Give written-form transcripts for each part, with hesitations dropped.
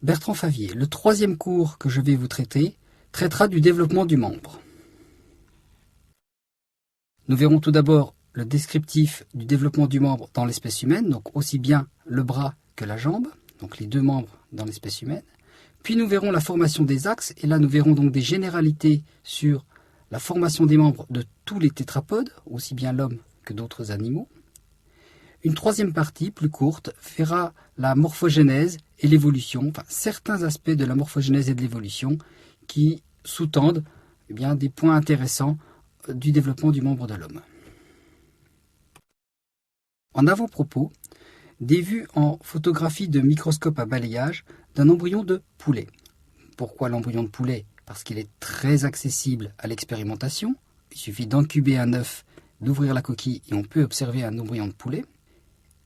Bertrand Favier. Le troisième cours que je vais vous traiter traitera du développement du membre. Nous verrons tout d'abord le descriptif du développement du membre dans l'espèce humaine, donc aussi bien le bras que la jambe, donc les deux membres dans l'espèce humaine. Puis nous verrons la formation des axes, et là nous verrons donc des généralités sur la formation des membres de tous les tétrapodes, aussi bien l'homme que d'autres animaux. Une troisième partie, plus courte, verra la morphogénèse et l'évolution, enfin certains aspects de la morphogénèse et de l'évolution qui sous-tendent des points intéressants du développement du membre de l'homme. En avant-propos, des vues en photographie de microscope à balayage d'un embryon de poulet. Pourquoi l'embryon de poulet? Parce qu'il est très accessible à l'expérimentation. Il suffit d'incuber un œuf, d'ouvrir la coquille et on peut observer un embryon de poulet.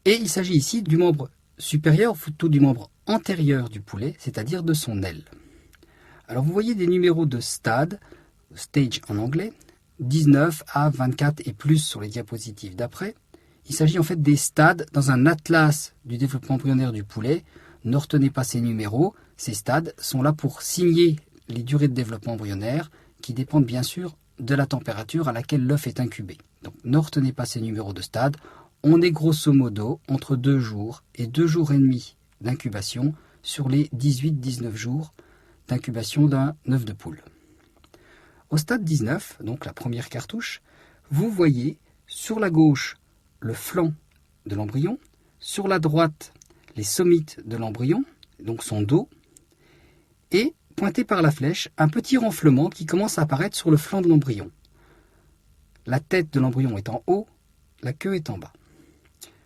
Et il s'agit ici du membre supérieur, ou plutôt du membre antérieur du poulet, c'est-à-dire de son aile. Alors vous voyez des numéros de stade, stage en anglais, 19 à 24 et plus sur les diapositives d'après. Il s'agit en fait des stades dans un atlas du développement embryonnaire du poulet. Ne retenez pas ces numéros, ces stades sont là pour signer les durées de développement embryonnaire qui dépendent bien sûr de la température à laquelle l'œuf est incubé. Donc ne retenez pas ces numéros de stade. On est grosso modo entre 2 jours et 2 jours et demi d'incubation sur les 18-19 jours d'incubation d'un œuf de poule. Au stade 19, donc la première cartouche, vous voyez sur la gauche le flanc de l'embryon, sur la droite les sommites de l'embryon, donc son dos, et pointé par la flèche, un petit renflement qui commence à apparaître sur le flanc de l'embryon. La tête de l'embryon est en haut, la queue est en bas.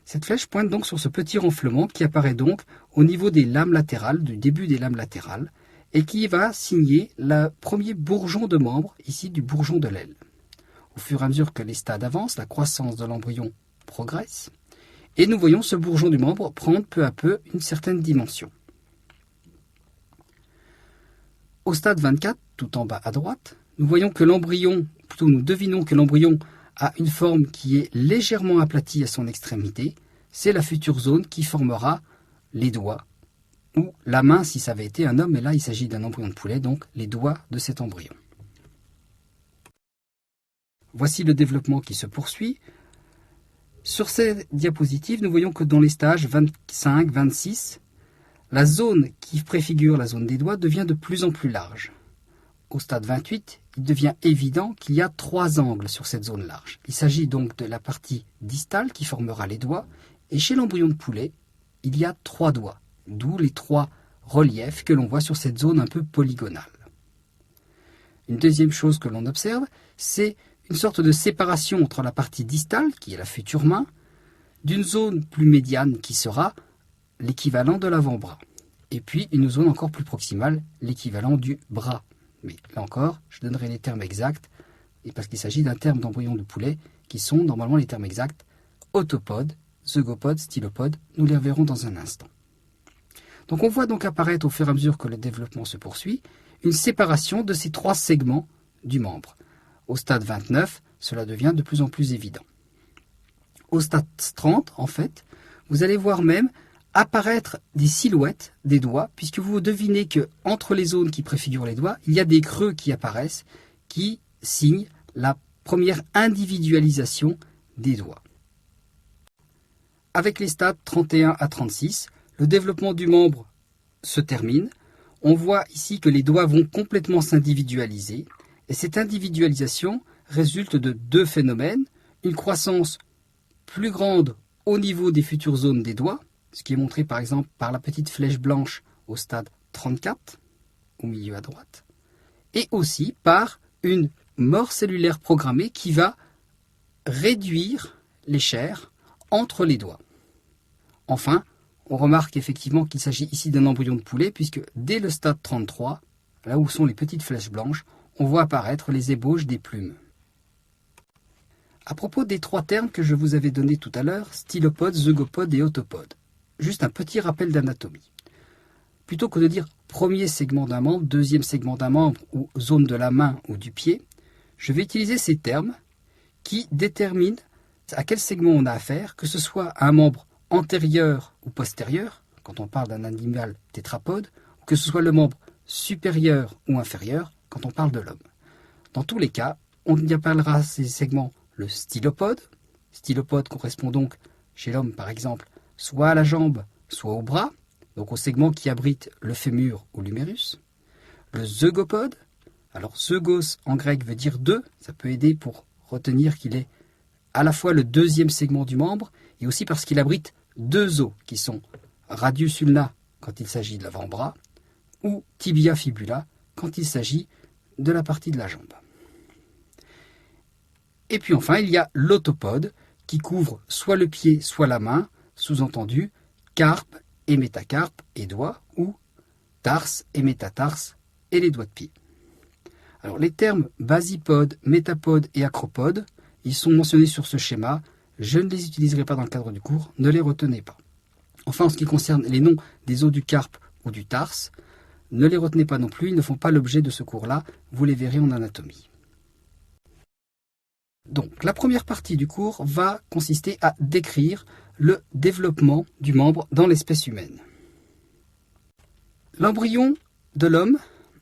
Cette flèche pointe donc sur ce petit renflement qui apparaît donc au niveau des lames latérales, du début des lames latérales, et qui va signer le premier bourgeon de membre, ici du bourgeon de l'aile. Au fur et à mesure que les stades avancent, la croissance de l'embryon progresse, et nous voyons ce bourgeon du membre prendre peu à peu une certaine dimension. Au stade 24, tout en bas à droite, nous voyons que l'embryon, plutôt nous devinons que l'embryon a une forme qui est légèrement aplatie à son extrémité. C'est la future zone qui formera les doigts, ou la main si ça avait été un homme, mais là il s'agit d'un embryon de poulet, donc les doigts de cet embryon. Voici le développement qui se poursuit. Sur ces diapositives, nous voyons que dans les stages 25-26, la zone qui préfigure la zone des doigts devient de plus en plus large. Au stade 28, il devient évident qu'il y a 3 angles sur cette zone large. Il s'agit donc de la partie distale qui formera les doigts, et chez l'embryon de poulet, il y a 3 doigts, d'où les 3 reliefs que l'on voit sur cette zone un peu polygonale. Une deuxième chose que l'on observe, c'est une sorte de séparation entre la partie distale, qui est la future main, d'une zone plus médiane qui sera l'équivalent de l'avant-bras, et puis une zone encore plus proximale, l'équivalent du bras. Mais là encore, je donnerai les termes exacts, et parce qu'il s'agit d'un terme d'embryon de poulet, qui sont normalement les termes exacts, autopode, zygopode, stylopode, nous les reverrons dans un instant. Donc on voit donc apparaître au fur et à mesure que le développement se poursuit, une séparation de ces 3 segments du membre. Au stade 29, cela devient de plus en plus évident. Au stade 30, en fait, vous allez voir même apparaître des silhouettes des doigts, puisque vous devinez que entre les zones qui préfigurent les doigts, il y a des creux qui apparaissent, qui signent la première individualisation des doigts. Avec les stades 31 à 36, le développement du membre se termine. On voit ici que les doigts vont complètement s'individualiser, et cette individualisation résulte de 2 phénomènes, une croissance plus grande au niveau des futures zones des doigts, ce qui est montré par exemple par la petite flèche blanche au stade 34, au milieu à droite, et aussi par une mort cellulaire programmée qui va réduire les chairs entre les doigts. Enfin, on remarque effectivement qu'il s'agit ici d'un embryon de poulet, puisque dès le stade 33, là où sont les petites flèches blanches, on voit apparaître les ébauches des plumes. À propos des 3 termes que je vous avais donnés tout à l'heure, stylopode, zygopode et autopode, juste un petit rappel d'anatomie. Plutôt que de dire premier segment d'un membre, deuxième segment d'un membre ou zone de la main ou du pied, je vais utiliser ces termes qui déterminent à quel segment on a affaire, que ce soit un membre antérieur ou postérieur, quand on parle d'un animal tétrapode, ou que ce soit le membre supérieur ou inférieur quand on parle de l'homme. Dans tous les cas, on y appellera ces segments le stylopode. Stylopode correspond donc chez l'homme par exemple soit à la jambe, soit au bras, donc au segment qui abrite le fémur ou l'humérus. Le zeugopode, alors zeugos en grec veut dire deux, ça peut aider pour retenir qu'il est à la fois le deuxième segment du membre et aussi parce qu'il abrite deux os qui sont radius ulna quand il s'agit de l'avant-bras ou tibia fibula quand il s'agit de la partie de la jambe. Et puis enfin, il y a l'autopode qui couvre soit le pied, soit la main, sous-entendu carpe et métacarpe et doigts, ou tarse et métatarse et les doigts de pied. Alors les termes basipode, métapode et acropode, ils sont mentionnés sur ce schéma, je ne les utiliserai pas dans le cadre du cours, ne les retenez pas. Enfin, en ce qui concerne les noms des os du carpe ou du tarse, ne les retenez pas non plus, ils ne font pas l'objet de ce cours-là, vous les verrez en anatomie. Donc, la première partie du cours va consister à décrire le développement du membre dans l'espèce humaine. L'embryon de l'homme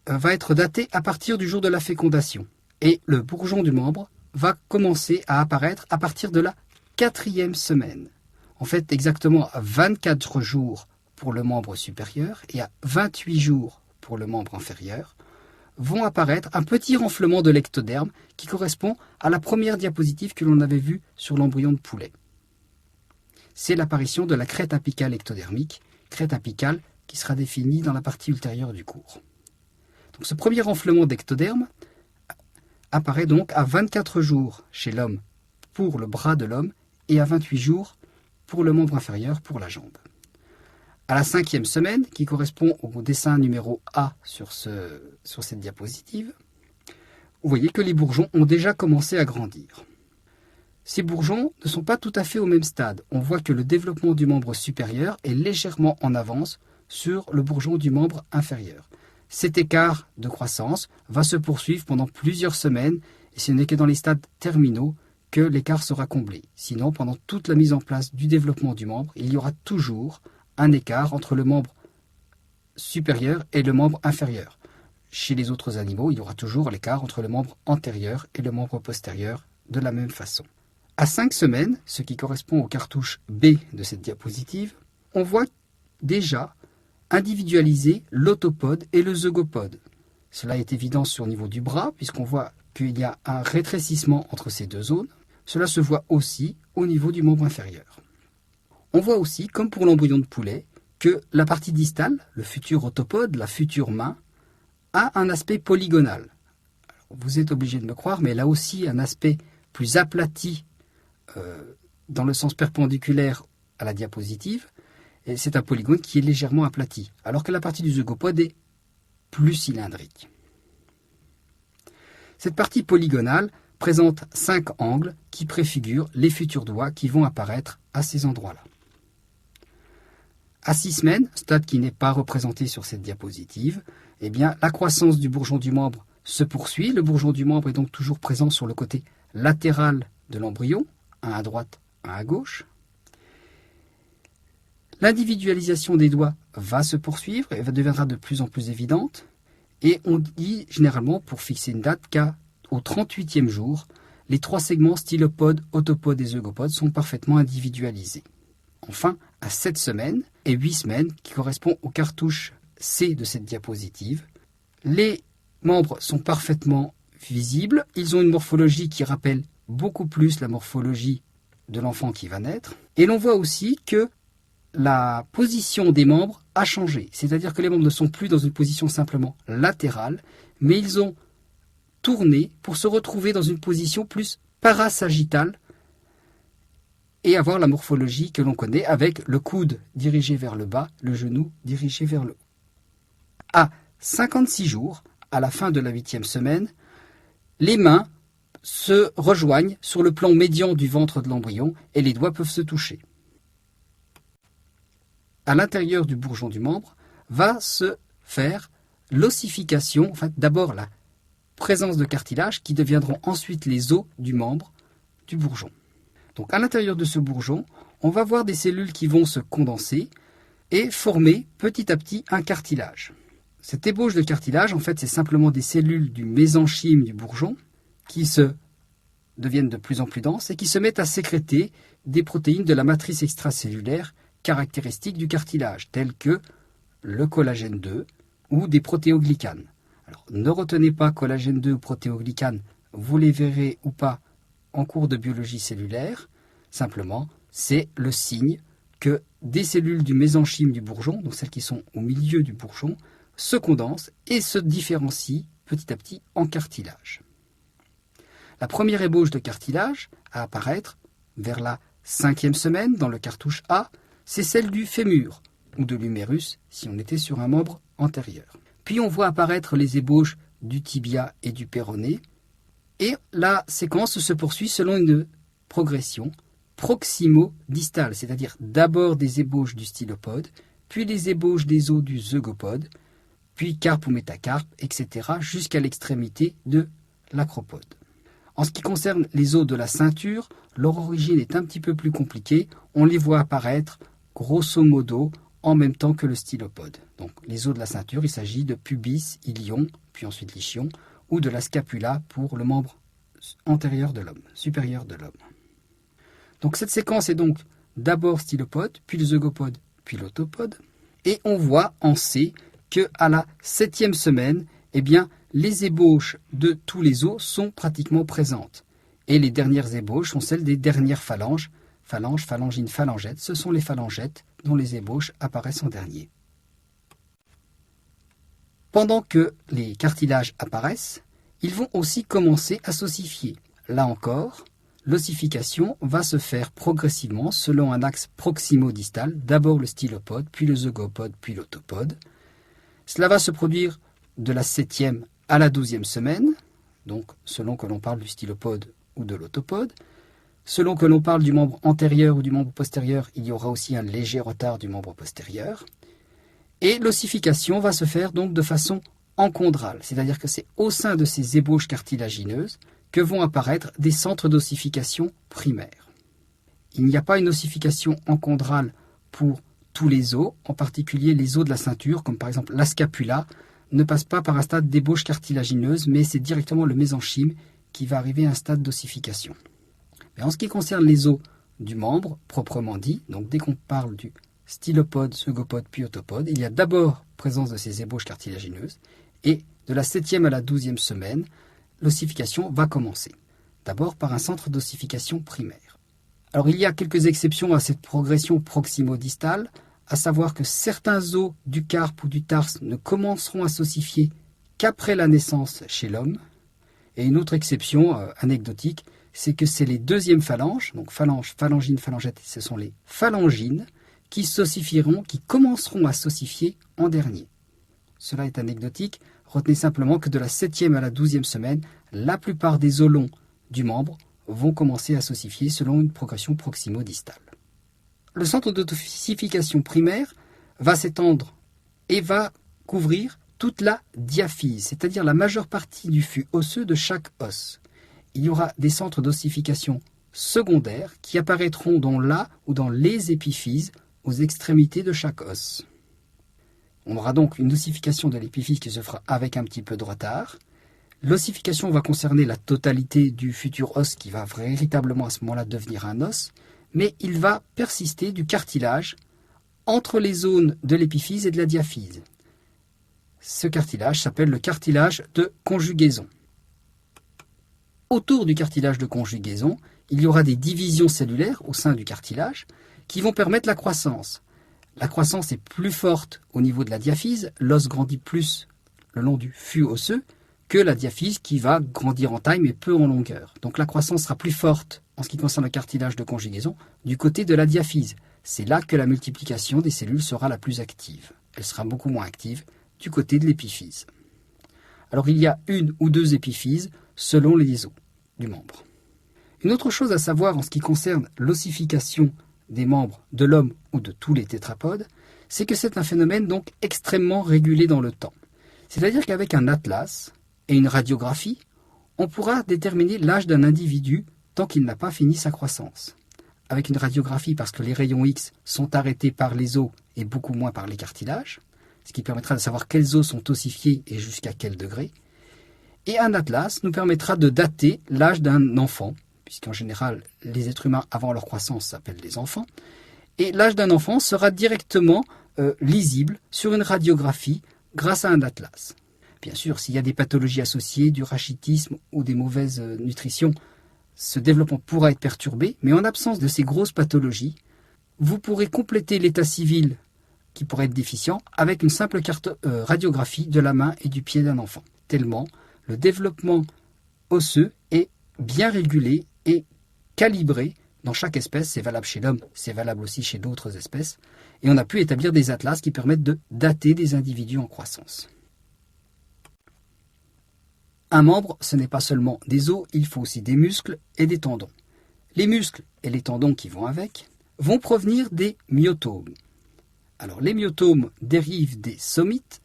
va être daté à partir du jour de la fécondation et le bourgeon du membre va commencer à apparaître à partir de la 4e semaine. En fait, exactement à 24 jours pour le membre supérieur et à 28 jours pour le membre inférieur, vont apparaître un petit renflement de l'ectoderme qui correspond à la première diapositive que l'on avait vue sur l'embryon de poulet. C'est l'apparition de la crête apicale ectodermique, crête apicale qui sera définie dans la partie ultérieure du cours. Donc, ce premier renflement d'ectoderme apparaît donc à 24 jours chez l'homme pour le bras de l'homme et à 28 jours pour le membre inférieur pour la jambe. À la 5e semaine, qui correspond au dessin numéro A sur cette diapositive, vous voyez que les bourgeons ont déjà commencé à grandir. Ces bourgeons ne sont pas tout à fait au même stade. On voit que le développement du membre supérieur est légèrement en avance sur le bourgeon du membre inférieur. Cet écart de croissance va se poursuivre pendant plusieurs semaines et ce n'est que dans les stades terminaux que l'écart sera comblé. Sinon, pendant toute la mise en place du développement du membre, il y aura toujours un écart entre le membre supérieur et le membre inférieur. Chez les autres animaux, il y aura toujours l'écart entre le membre antérieur et le membre postérieur de la même façon. À 5 semaines, ce qui correspond aux cartouches B de cette diapositive, on voit déjà individualiser l'autopode et le zeugopode. Cela est évident sur le niveau du bras, puisqu'on voit qu'il y a un rétrécissement entre ces deux zones. Cela se voit aussi au niveau du membre inférieur. On voit aussi, comme pour l'embryon de poulet, que la partie distale, le futur autopode, la future main, a un aspect polygonal. Alors, vous êtes obligé de me croire, mais elle a aussi un aspect plus aplati dans le sens perpendiculaire à la diapositive. Et c'est un polygone qui est légèrement aplati, alors que la partie du zeugopode est plus cylindrique. Cette partie polygonale présente 5 angles qui préfigurent les futurs doigts qui vont apparaître à ces endroits-là. À 6 semaines, stade qui n'est pas représenté sur cette diapositive, eh bien, la croissance du bourgeon du membre se poursuit. Le bourgeon du membre est donc toujours présent sur le côté latéral de l'embryon, un à droite, un à gauche. L'individualisation des doigts va se poursuivre et deviendra de plus en plus évidente. Et on dit généralement, pour fixer une date, qu'au 38e jour, les 3 segments stylopode, autopode et zeugopode sont parfaitement individualisés. Enfin, à 7 semaines et 8 semaines, qui correspondent aux cartouches C de cette diapositive, les membres sont parfaitement visibles. Ils ont une morphologie qui rappelle beaucoup plus la morphologie de l'enfant qui va naître. Et l'on voit aussi que la position des membres a changé. C'est-à-dire que les membres ne sont plus dans une position simplement latérale, mais ils ont tourné pour se retrouver dans une position plus parasagittale et avoir la morphologie que l'on connaît avec le coude dirigé vers le bas, le genou dirigé vers le haut. À 56 jours, à la fin de la 8e semaine, les mains se rejoignent sur le plan médian du ventre de l'embryon et les doigts peuvent se toucher. À l'intérieur du bourgeon du membre va se faire l'ossification, enfin d'abord la présence de cartilages qui deviendront ensuite les os du membre du bourgeon. Donc à l'intérieur de ce bourgeon, on va voir des cellules qui vont se condenser et former petit à petit un cartilage. Cette ébauche de cartilage, en fait, c'est simplement des cellules du mésenchyme du bourgeon qui se deviennent de plus en plus denses et qui se mettent à sécréter des protéines de la matrice extracellulaire caractéristiques du cartilage, telles que le collagène 2 ou des protéoglycanes. Alors, ne retenez pas collagène 2 ou protéoglycanes, vous les verrez ou pas en cours de biologie cellulaire. Simplement, c'est le signe que des cellules du mésenchyme du bourgeon, donc celles qui sont au milieu du bourgeon, se condensent et se différencient petit à petit en cartilage. La première ébauche de cartilage à apparaître vers la 5e semaine dans le cartouche A, c'est celle du fémur ou de l'humérus si on était sur un membre antérieur. Puis on voit apparaître les ébauches du tibia et du péroné et la séquence se poursuit selon une progression proximo-distale, c'est-à-dire d'abord des ébauches du stylopode, puis les ébauches des os du zygopode, puis carpe ou métacarpe, etc., jusqu'à l'extrémité de l'acropode. En ce qui concerne les os de la ceinture, leur origine est un petit peu plus compliquée. On les voit apparaître grosso modo en même temps que le stylopode. Donc les os de la ceinture, il s'agit de pubis, ilion, puis ensuite l'ichion, ou de la scapula pour le membre antérieur de l'homme, supérieur de l'homme. Donc cette séquence est donc d'abord stylopode, puis le zygopode, puis l'autopode. Et on voit en C qu'à la 7e semaine, eh bien, les ébauches de tous les os sont pratiquement présentes. Et les dernières ébauches sont celles des dernières phalanges. Phalanges, phalangines, phalangètes, ce sont les phalangètes dont les ébauches apparaissent en dernier. Pendant que les cartilages apparaissent, ils vont aussi commencer à s'ossifier. Là encore, l'ossification va se faire progressivement selon un axe proximo-distal, d'abord le stylopode, puis le zygopode, puis l'autopode. Cela va se produire de la 7e à la 12e semaine, donc selon que l'on parle du stylopode ou de l'autopode. Selon que l'on parle du membre antérieur ou du membre postérieur, il y aura aussi un léger retard du membre postérieur. Et l'ossification va se faire donc de façon encondrale, c'est-à-dire que c'est au sein de ces ébauches cartilagineuses que vont apparaître des centres d'ossification primaires. Il n'y a pas une ossification encondrale pour tous les os, en particulier les os de la ceinture, comme par exemple la scapula, ne passe pas par un stade d'ébauche cartilagineuse, mais c'est directement le mésenchyme qui va arriver à un stade d'ossification. Mais en ce qui concerne les os du membre, proprement dit, donc dès qu'on parle du stylopode, zygopode, puis autopode, il y a d'abord présence de ces ébauches cartilagineuses, et de la 7e à la 12e semaine, l'ossification va commencer. D'abord par un centre d'ossification primaire. Alors il y a quelques exceptions à cette progression proximo-distale, à savoir que certains os du carpe ou du tarse ne commenceront à s'ossifier qu'après la naissance chez l'homme. Et une autre exception anecdotique, c'est que c'est les deuxièmes phalanges, donc phalanges, phalangines, phalangètes, ce sont les phalangines qui s'ossifieront, qui commenceront à s'ossifier en dernier. Cela est anecdotique, retenez simplement que de la 7e à la 12e semaine, la plupart des os longs du membre vont commencer à s'ossifier selon une progression proximo-distale. Le centre d'ossification primaire va s'étendre et va couvrir toute la diaphyse, c'est-à-dire la majeure partie du fût osseux de chaque os. Il y aura des centres d'ossification secondaires qui apparaîtront dans la ou dans les épiphyses aux extrémités de chaque os. On aura donc une ossification de l'épiphyse qui se fera avec un petit peu de retard. L'ossification va concerner la totalité du futur os qui va véritablement à ce moment-là devenir un os, mais il va persister du cartilage entre les zones de l'épiphyse et de la diaphyse. Ce cartilage s'appelle le cartilage de conjugaison. Autour du cartilage de conjugaison, il y aura des divisions cellulaires au sein du cartilage qui vont permettre la croissance. La croissance est plus forte au niveau de la diaphyse, l'os grandit plus le long du fût osseux que la diaphyse qui va grandir en taille mais peu en longueur. Donc la croissance sera plus forte en ce qui concerne le cartilage de conjugaison du côté de la diaphyse. C'est là que la multiplication des cellules sera la plus active. Elle sera beaucoup moins active du côté de l'épiphyse. Alors il y a une ou deux épiphyses selon les os du membre. Une autre chose à savoir en ce qui concerne l'ossification des membres de l'homme ou de tous les tétrapodes, c'est que c'est un phénomène donc extrêmement régulé dans le temps. C'est-à-dire qu'avec un atlas et une radiographie, on pourra déterminer l'âge d'un individu tant qu'il n'a pas fini sa croissance. Avec une radiographie, parce que les rayons X sont arrêtés par les os et beaucoup moins par les cartilages, ce qui permettra de savoir quels os sont ossifiés et jusqu'à quel degré. Et un atlas nous permettra de dater l'âge d'un enfant, puisqu'en général, les êtres humains, avant leur croissance, s'appellent des enfants. Et l'âge d'un enfant sera directement lisible sur une radiographie grâce à un atlas. Bien sûr, s'il y a des pathologies associées, du rachitisme ou des mauvaises nutritions, ce développement pourra être perturbé, mais en absence de ces grosses pathologies, vous pourrez compléter l'état civil qui pourrait être déficient avec une simple radiographie de la main et du pied d'un enfant. Tellement le développement osseux est bien régulé et calibré dans chaque espèce. C'est valable chez l'homme, c'est valable aussi chez d'autres espèces. Et on a pu établir des atlas qui permettent de dater des individus en croissance. Un membre, ce n'est pas seulement des os, il faut aussi des muscles et des tendons. Les muscles et les tendons qui vont avec vont provenir des myotomes. Alors les myotomes dérivent des somites.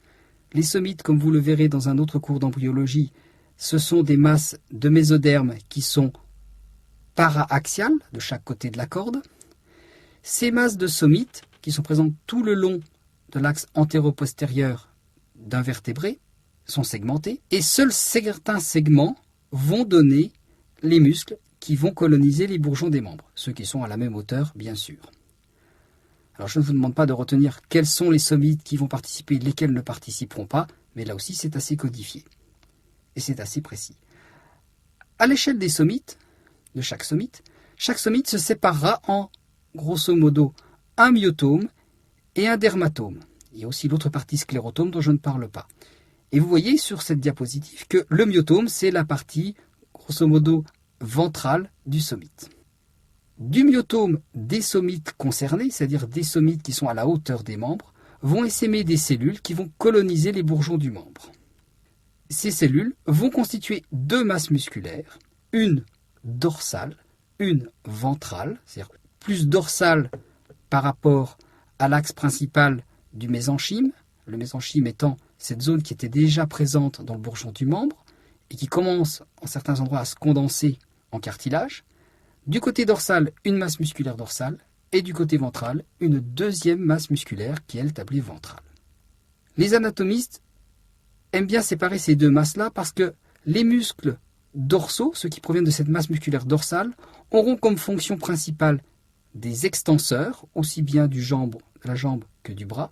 Les somites, comme vous le verrez dans un autre cours d'embryologie, ce sont des masses de mésoderme qui sont para-axiales de chaque côté de la corde. Ces masses de somites, qui sont présentes tout le long de l'axe antéro-postérieur d'un vertébré, sont segmentés, et seuls certains segments vont donner les muscles qui vont coloniser les bourgeons des membres, ceux qui sont à la même hauteur, bien sûr. Alors je ne vous demande pas de retenir quels sont les somites qui vont participer, lesquels ne participeront pas, mais là aussi c'est assez codifié, et c'est assez précis. À l'échelle des somites, de chaque somite se séparera en, grosso modo, un myotome et un dermatome. Il y a aussi l'autre partie sclérotome dont je ne parle pas. Et vous voyez sur cette diapositive que le myotome, c'est la partie, grosso modo, ventrale du somite. Du myotome des somites concernés, c'est-à-dire des somites qui sont à la hauteur des membres, vont essaimer des cellules qui vont coloniser les bourgeons du membre. Ces cellules vont constituer deux masses musculaires, une dorsale, une ventrale, c'est-à-dire plus dorsale par rapport à l'axe principal du mésenchyme, le mésenchyme étant cette zone qui était déjà présente dans le bourgeon du membre et qui commence en certains endroits à se condenser en cartilage. Du côté dorsal, une masse musculaire dorsale et du côté ventral, une deuxième masse musculaire qui est appelée ventrale. Les anatomistes aiment bien séparer ces deux masses-là parce que les muscles dorsaux, ceux qui proviennent de cette masse musculaire dorsale, auront comme fonction principale des extenseurs, aussi bien de la jambe que du bras,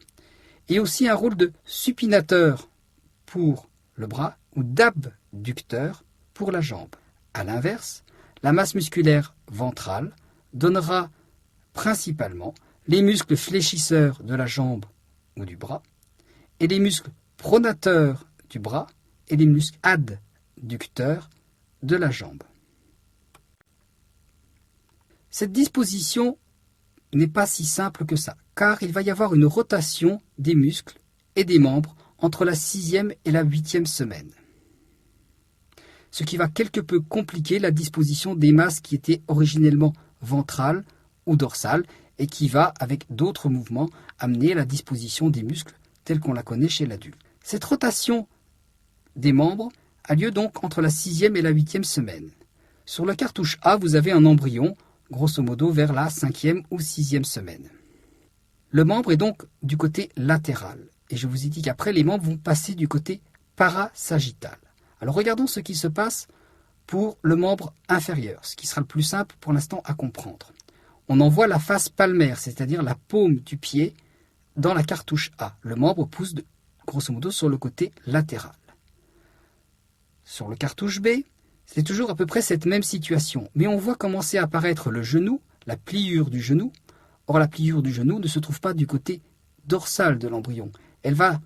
et aussi un rôle de supinateur pour le bras ou d'abducteur pour la jambe. A l'inverse, la masse musculaire ventrale donnera principalement les muscles fléchisseurs de la jambe ou du bras et les muscles pronateurs du bras et les muscles adducteurs de la jambe. Cette disposition n'est pas si simple que ça, car il va y avoir une rotation des muscles et des membres entre la 6e et la 8e semaine. Ce qui va quelque peu compliquer la disposition des masses qui étaient originellement ventrales ou dorsales et qui va, avec d'autres mouvements, amener la disposition des muscles telle qu'on la connaît chez l'adulte. Cette rotation des membres a lieu donc entre la 6e et la 8e semaine. Sur la cartouche A, vous avez un embryon, grosso modo vers la 5e ou 6e semaine. Le membre est donc du côté latéral. Et je vous ai dit qu'après, les membres vont passer du côté parasagittal. Alors regardons ce qui se passe pour le membre inférieur, ce qui sera le plus simple pour l'instant à comprendre. On en voit la face palmaire, c'est-à-dire la paume du pied, dans la cartouche A. Le membre pousse grosso modo sur le côté latéral. Sur le cartouche B, c'est toujours à peu près cette même situation, mais on voit commencer à apparaître le genou, la pliure du genou. Or, la pliure du genou ne se trouve pas du côté dorsal de l'embryon. Elle va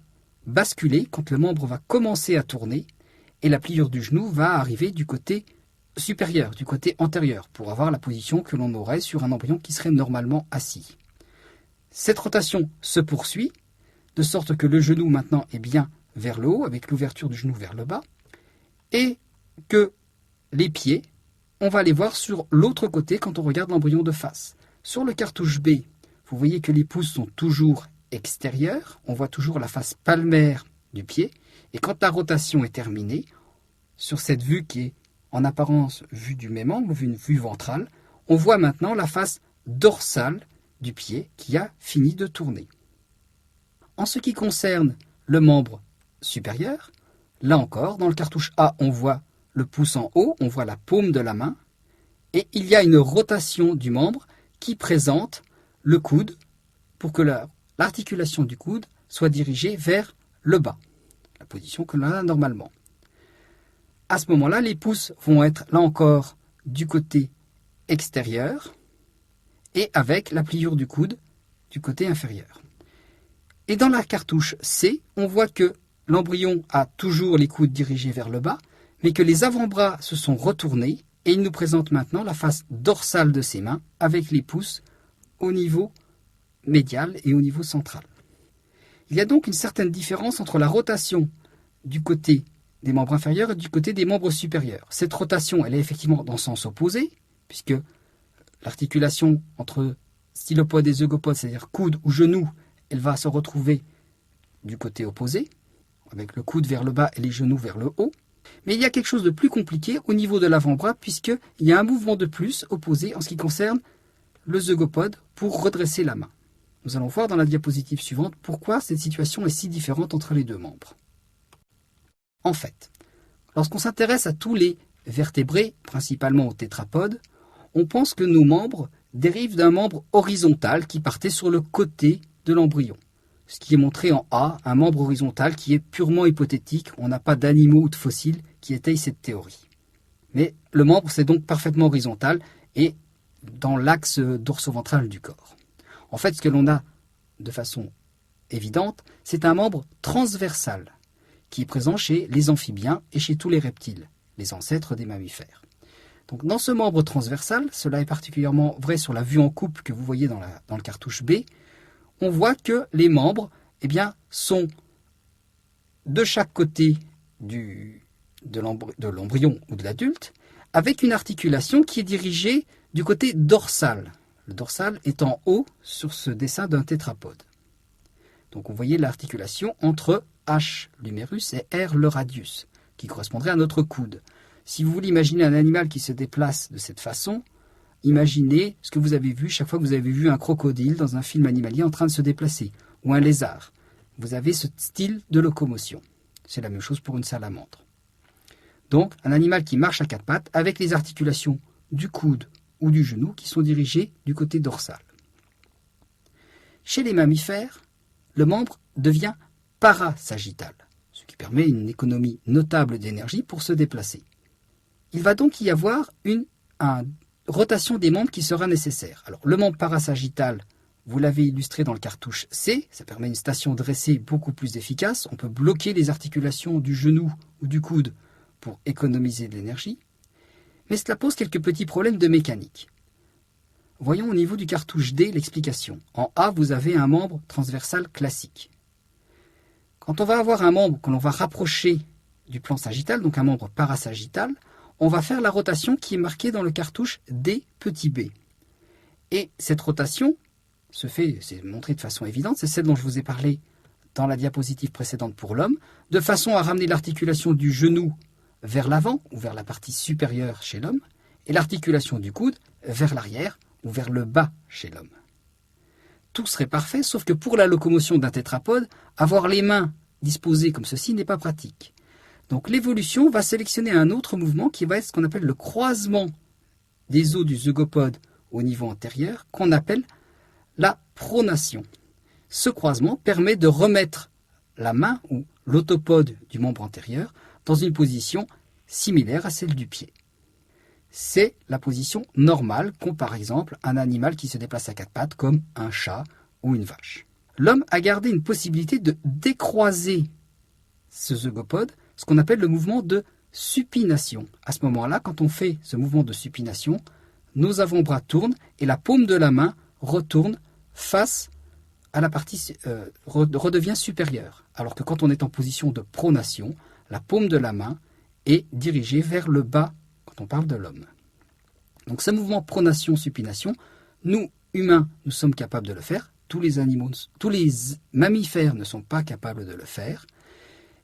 basculer quand le membre va commencer à tourner, et la pliure du genou va arriver du côté supérieur, du côté antérieur, pour avoir la position que l'on aurait sur un embryon qui serait normalement assis. Cette rotation se poursuit, de sorte que le genou maintenant est bien vers le haut, avec l'ouverture du genou vers le bas, et que les pieds, on va les voir sur l'autre côté quand on regarde l'embryon de face. Sur le cartouche B, vous voyez que les pouces sont toujours extérieurs, on voit toujours la face palmaire du pied, et quand la rotation est terminée, sur cette vue qui est en apparence vue du même angle, une vue ventrale, on voit maintenant la face dorsale du pied qui a fini de tourner. En ce qui concerne le membre supérieur, là encore, dans le cartouche A, on voit le pouce en haut, on voit la paume de la main, et il y a une rotation du membre qui présente le coude pour que l'articulation du coude soit dirigée vers le bas, la position que l'on a normalement. À ce moment-là, les pouces vont être, là encore, du côté extérieur et avec la pliure du coude du côté inférieur. Et dans la cartouche C, on voit que l'embryon a toujours les coudes dirigés vers le bas, mais que les avant-bras se sont retournés et il nous présente maintenant la face dorsale de ses mains avec les pouces au niveau médial et au niveau central. Il y a donc une certaine différence entre la rotation du côté des membres inférieurs et du côté des membres supérieurs. Cette rotation, elle est effectivement dans le sens opposé, puisque l'articulation entre stylopode et zygopode, c'est-à-dire coude ou genou, elle va se retrouver du côté opposé, avec le coude vers le bas et les genoux vers le haut. Mais il y a quelque chose de plus compliqué au niveau de l'avant-bras, puisqu'il y a un mouvement de plus opposé en ce qui concerne le zygopode pour redresser la main. Nous allons voir dans la diapositive suivante pourquoi cette situation est si différente entre les deux membres. En fait, lorsqu'on s'intéresse à tous les vertébrés, principalement aux tétrapodes, on pense que nos membres dérivent d'un membre horizontal qui partait sur le côté de l'embryon. Ce qui est montré en A, un membre horizontal qui est purement hypothétique, on n'a pas d'animaux ou de fossiles qui étayent cette théorie. Mais le membre, c'est donc parfaitement horizontal et dans l'axe dorso-ventral du corps. En fait, ce que l'on a de façon évidente, c'est un membre transversal qui est présent chez les amphibiens et chez tous les reptiles, les ancêtres des mammifères. Donc, dans ce membre transversal, cela est particulièrement vrai sur la vue en coupe que vous voyez dans le cartouche B, on voit que les membres sont de chaque côté de l'embryon ou de l'adulte, avec une articulation qui est dirigée du côté dorsal. Le dorsal est en haut sur ce dessin d'un tétrapode. Donc, vous voyez l'articulation entre H l'humérus et R le radius, qui correspondrait à notre coude. Si vous voulez imaginer un animal qui se déplace de cette façon, imaginez ce que vous avez vu chaque fois que vous avez vu un crocodile dans un film animalier en train de se déplacer, ou un lézard. Vous avez ce style de locomotion. C'est la même chose pour une salamandre. Donc, un animal qui marche à quatre pattes avec les articulations du coude ou du genou qui sont dirigées du côté dorsal. Chez les mammifères, le membre devient parasagittal, ce qui permet une économie notable d'énergie pour se déplacer. Il va donc y avoir une rotation des membres qui sera nécessaire. Alors, le membre parasagittal, vous l'avez illustré dans le cartouche C, ça permet une station dressée beaucoup plus efficace. On peut bloquer les articulations du genou ou du coude pour économiser de l'énergie. Mais cela pose quelques petits problèmes de mécanique. Voyons au niveau du cartouche D l'explication. En A, vous avez un membre transversal classique. Quand on va avoir un membre que l'on va rapprocher du plan sagittal, donc un membre parasagittal, on va faire la rotation qui est marquée dans le cartouche D petit b. Et cette rotation se fait, c'est montré de façon évidente, c'est celle dont je vous ai parlé dans la diapositive précédente pour l'homme, de façon à ramener l'articulation du genou vers l'avant ou vers la partie supérieure chez l'homme, et l'articulation du coude vers l'arrière ou vers le bas chez l'homme. Tout serait parfait, sauf que pour la locomotion d'un tétrapode, avoir les mains disposées comme ceci n'est pas pratique. Donc l'évolution va sélectionner un autre mouvement qui va être ce qu'on appelle le croisement des os du zygopode au niveau antérieur, qu'on appelle la pronation. Ce croisement permet de remettre la main ou l'autopode du membre antérieur dans une position similaire à celle du pied. C'est la position normale qu'ont par exemple un animal qui se déplace à quatre pattes comme un chat ou une vache. L'homme a gardé une possibilité de décroiser ce zygopode, ce qu'on appelle le mouvement de supination. À ce moment-là, quand on fait ce mouvement de supination, nos avant-bras tournent et la paume de la main retourne face à la partie redevient supérieure. Alors que quand on est en position de pronation, la paume de la main est dirigée vers le bas quand on parle de l'homme. Donc ce mouvement pronation-supination, nous, humains, nous sommes capables de le faire. Tous les mammifères ne sont pas capables de le faire.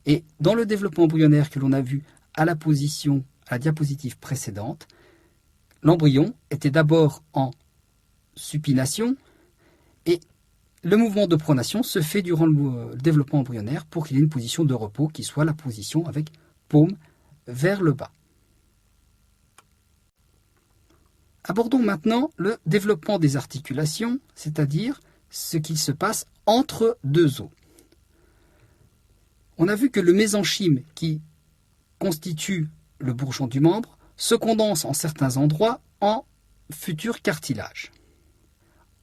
Et dans le développement embryonnaire que l'on a vu à la diapositive précédente, l'embryon était d'abord en supination et le mouvement de pronation se fait durant le développement embryonnaire pour qu'il y ait une position de repos qui soit la position avec paume vers le bas. Abordons maintenant le développement des articulations, c'est-à-dire ce qu'il se passe entre deux os. On a vu que le mésenchyme qui constitue le bourgeon du membre se condense en certains endroits en futurs cartilages.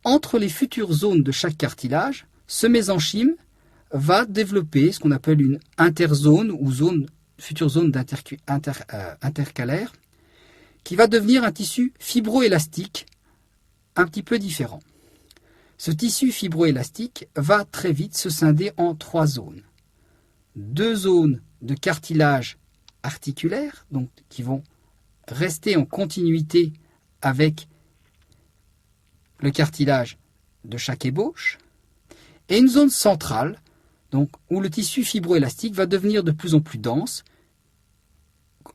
Entre les futures zones de chaque cartilage, ce mésenchyme va développer ce qu'on appelle une interzone ou future zone intercalaire qui va devenir un tissu fibroélastique un petit peu différent. Ce tissu fibroélastique va très vite se scinder en 3 zones. 2 zones de cartilage articulaire, donc qui vont rester en continuité avec le cartilage de chaque ébauche, et une zone centrale, donc où le tissu fibroélastique va devenir de plus en plus dense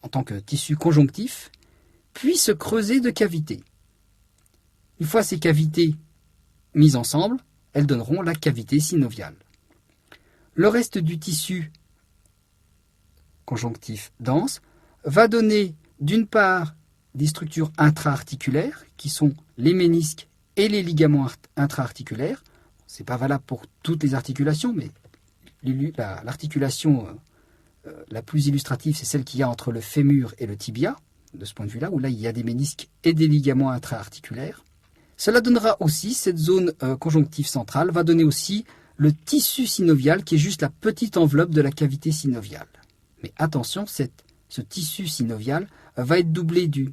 en tant que tissu conjonctif, puis se creuser de cavités. Une fois ces cavités mises ensemble, elles donneront la cavité synoviale. Le reste du tissu conjonctif dense va donner d'une part des structures intra-articulaires qui sont les ménisques et les ligaments intra-articulaires. Ce n'est pas valable pour toutes les articulations, mais l'articulation la plus illustrative, c'est celle qu'il y a entre le fémur et le tibia, de ce point de vue-là, où là il y a des ménisques et des ligaments intra-articulaires. Cela donnera aussi, cette zone conjonctive centrale, va donner aussi le tissu synovial qui est juste la petite enveloppe de la cavité synoviale. Mais attention, ce tissu synovial va être doublé d'une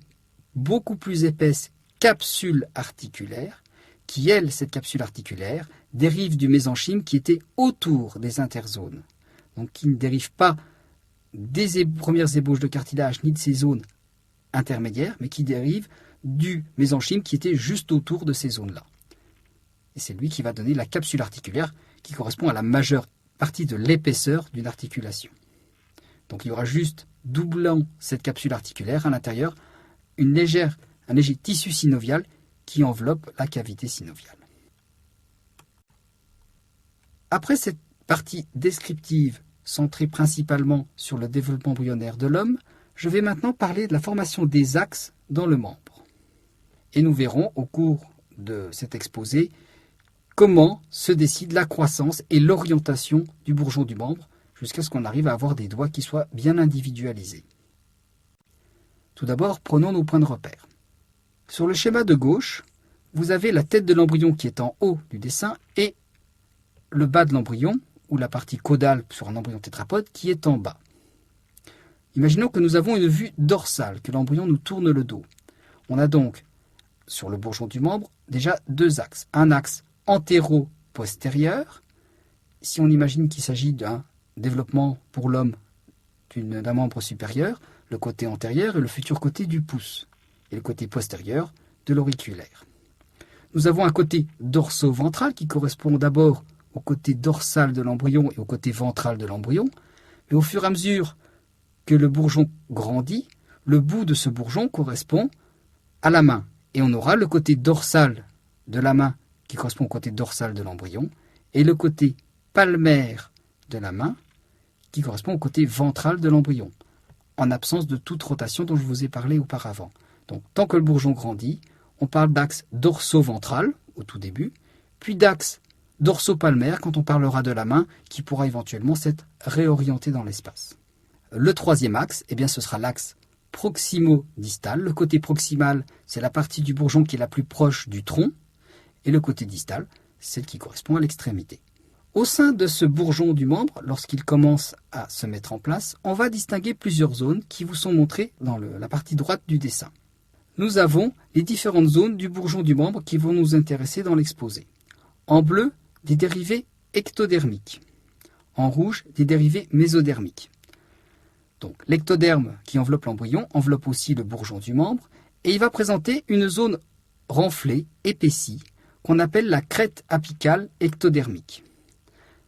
beaucoup plus épaisse capsule articulaire, qui, elle, cette capsule articulaire, dérive du mésenchyme qui était autour des interzones. Donc qui ne dérive pas des premières ébauches de cartilage ni de ces zones intermédiaires, mais qui dérive du mésenchyme qui était juste autour de ces zones-là. Et c'est lui qui va donner la capsule articulaire qui correspond à la majeure partie de l'épaisseur d'une articulation. Donc il y aura juste, doublant cette capsule articulaire à l'intérieur, un léger tissu synovial qui enveloppe la cavité synoviale. Après cette partie descriptive centrée principalement sur le développement embryonnaire de l'homme, je vais maintenant parler de la formation des axes dans le membre. Et nous verrons au cours de cet exposé comment se décide la croissance et l'orientation du bourgeon du membre jusqu'à ce qu'on arrive à avoir des doigts qui soient bien individualisés. Tout d'abord, prenons nos points de repère. Sur le schéma de gauche, vous avez la tête de l'embryon qui est en haut du dessin et le bas de l'embryon, ou la partie caudale sur un embryon tétrapode, qui est en bas. Imaginons que nous avons une vue dorsale, que l'embryon nous tourne le dos. On a donc, sur le bourgeon du membre, déjà 2 axes. Un axe antéro-postérieur, si on imagine qu'il s'agit d'un développement pour l'homme d'un membre supérieur, le côté antérieur est le futur côté du pouce, et le côté postérieur de l'auriculaire. Nous avons un côté dorso-ventral qui correspond d'abord au côté dorsal de l'embryon et au côté ventral de l'embryon, mais au fur et à mesure que le bourgeon grandit, le bout de ce bourgeon correspond à la main, et on aura le côté dorsal de la main qui correspond au côté dorsal de l'embryon, et le côté palmaire de la main qui correspond au côté ventral de l'embryon, en absence de toute rotation dont je vous ai parlé auparavant. Donc, tant que le bourgeon grandit, on parle d'axe dorso-ventral au tout début, puis d'axe dorso-palmaire quand on parlera de la main qui pourra éventuellement s'être réorienté dans l'espace. Le troisième axe, eh bien, ce sera l'axe proximo-distal. Le côté proximal, c'est la partie du bourgeon qui est la plus proche du tronc, et le côté distal, celle qui correspond à l'extrémité. Au sein de ce bourgeon du membre, lorsqu'il commence à se mettre en place, on va distinguer plusieurs zones qui vous sont montrées dans la partie droite du dessin. Nous avons les différentes zones du bourgeon du membre qui vont nous intéresser dans l'exposé. En bleu, des dérivés ectodermiques. En rouge, des dérivés mésodermiques. Donc l'ectoderme qui enveloppe l'embryon enveloppe aussi le bourgeon du membre et il va présenter une zone renflée, épaissie, qu'on appelle la crête apicale ectodermique.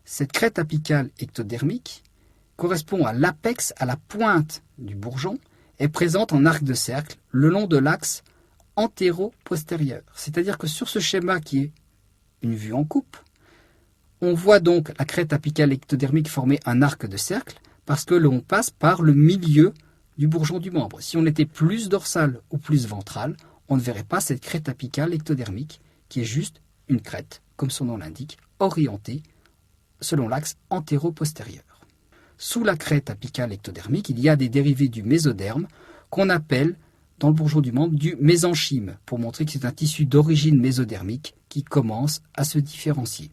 Cette crête apicale ectodermique correspond à l'apex, à la pointe du bourgeon, est présente en arc de cercle le long de l'axe antéro-postérieur. C'est-à-dire que sur ce schéma qui est une vue en coupe, On voit donc la crête apicale ectodermique former un arc de cercle parce que l'on passe par le milieu du bourgeon du membre. Si on était plus dorsal ou plus ventral, on ne verrait pas cette crête apicale ectodermique qui est juste une crête, comme son nom l'indique, orientée selon l'axe antéro-postérieur. Sous la crête apicale ectodermique, il y a des dérivés du mésoderme qu'on appelle dans le bourgeon du membre du mésenchyme, pour montrer que c'est un tissu d'origine mésodermique qui commence à se différencier.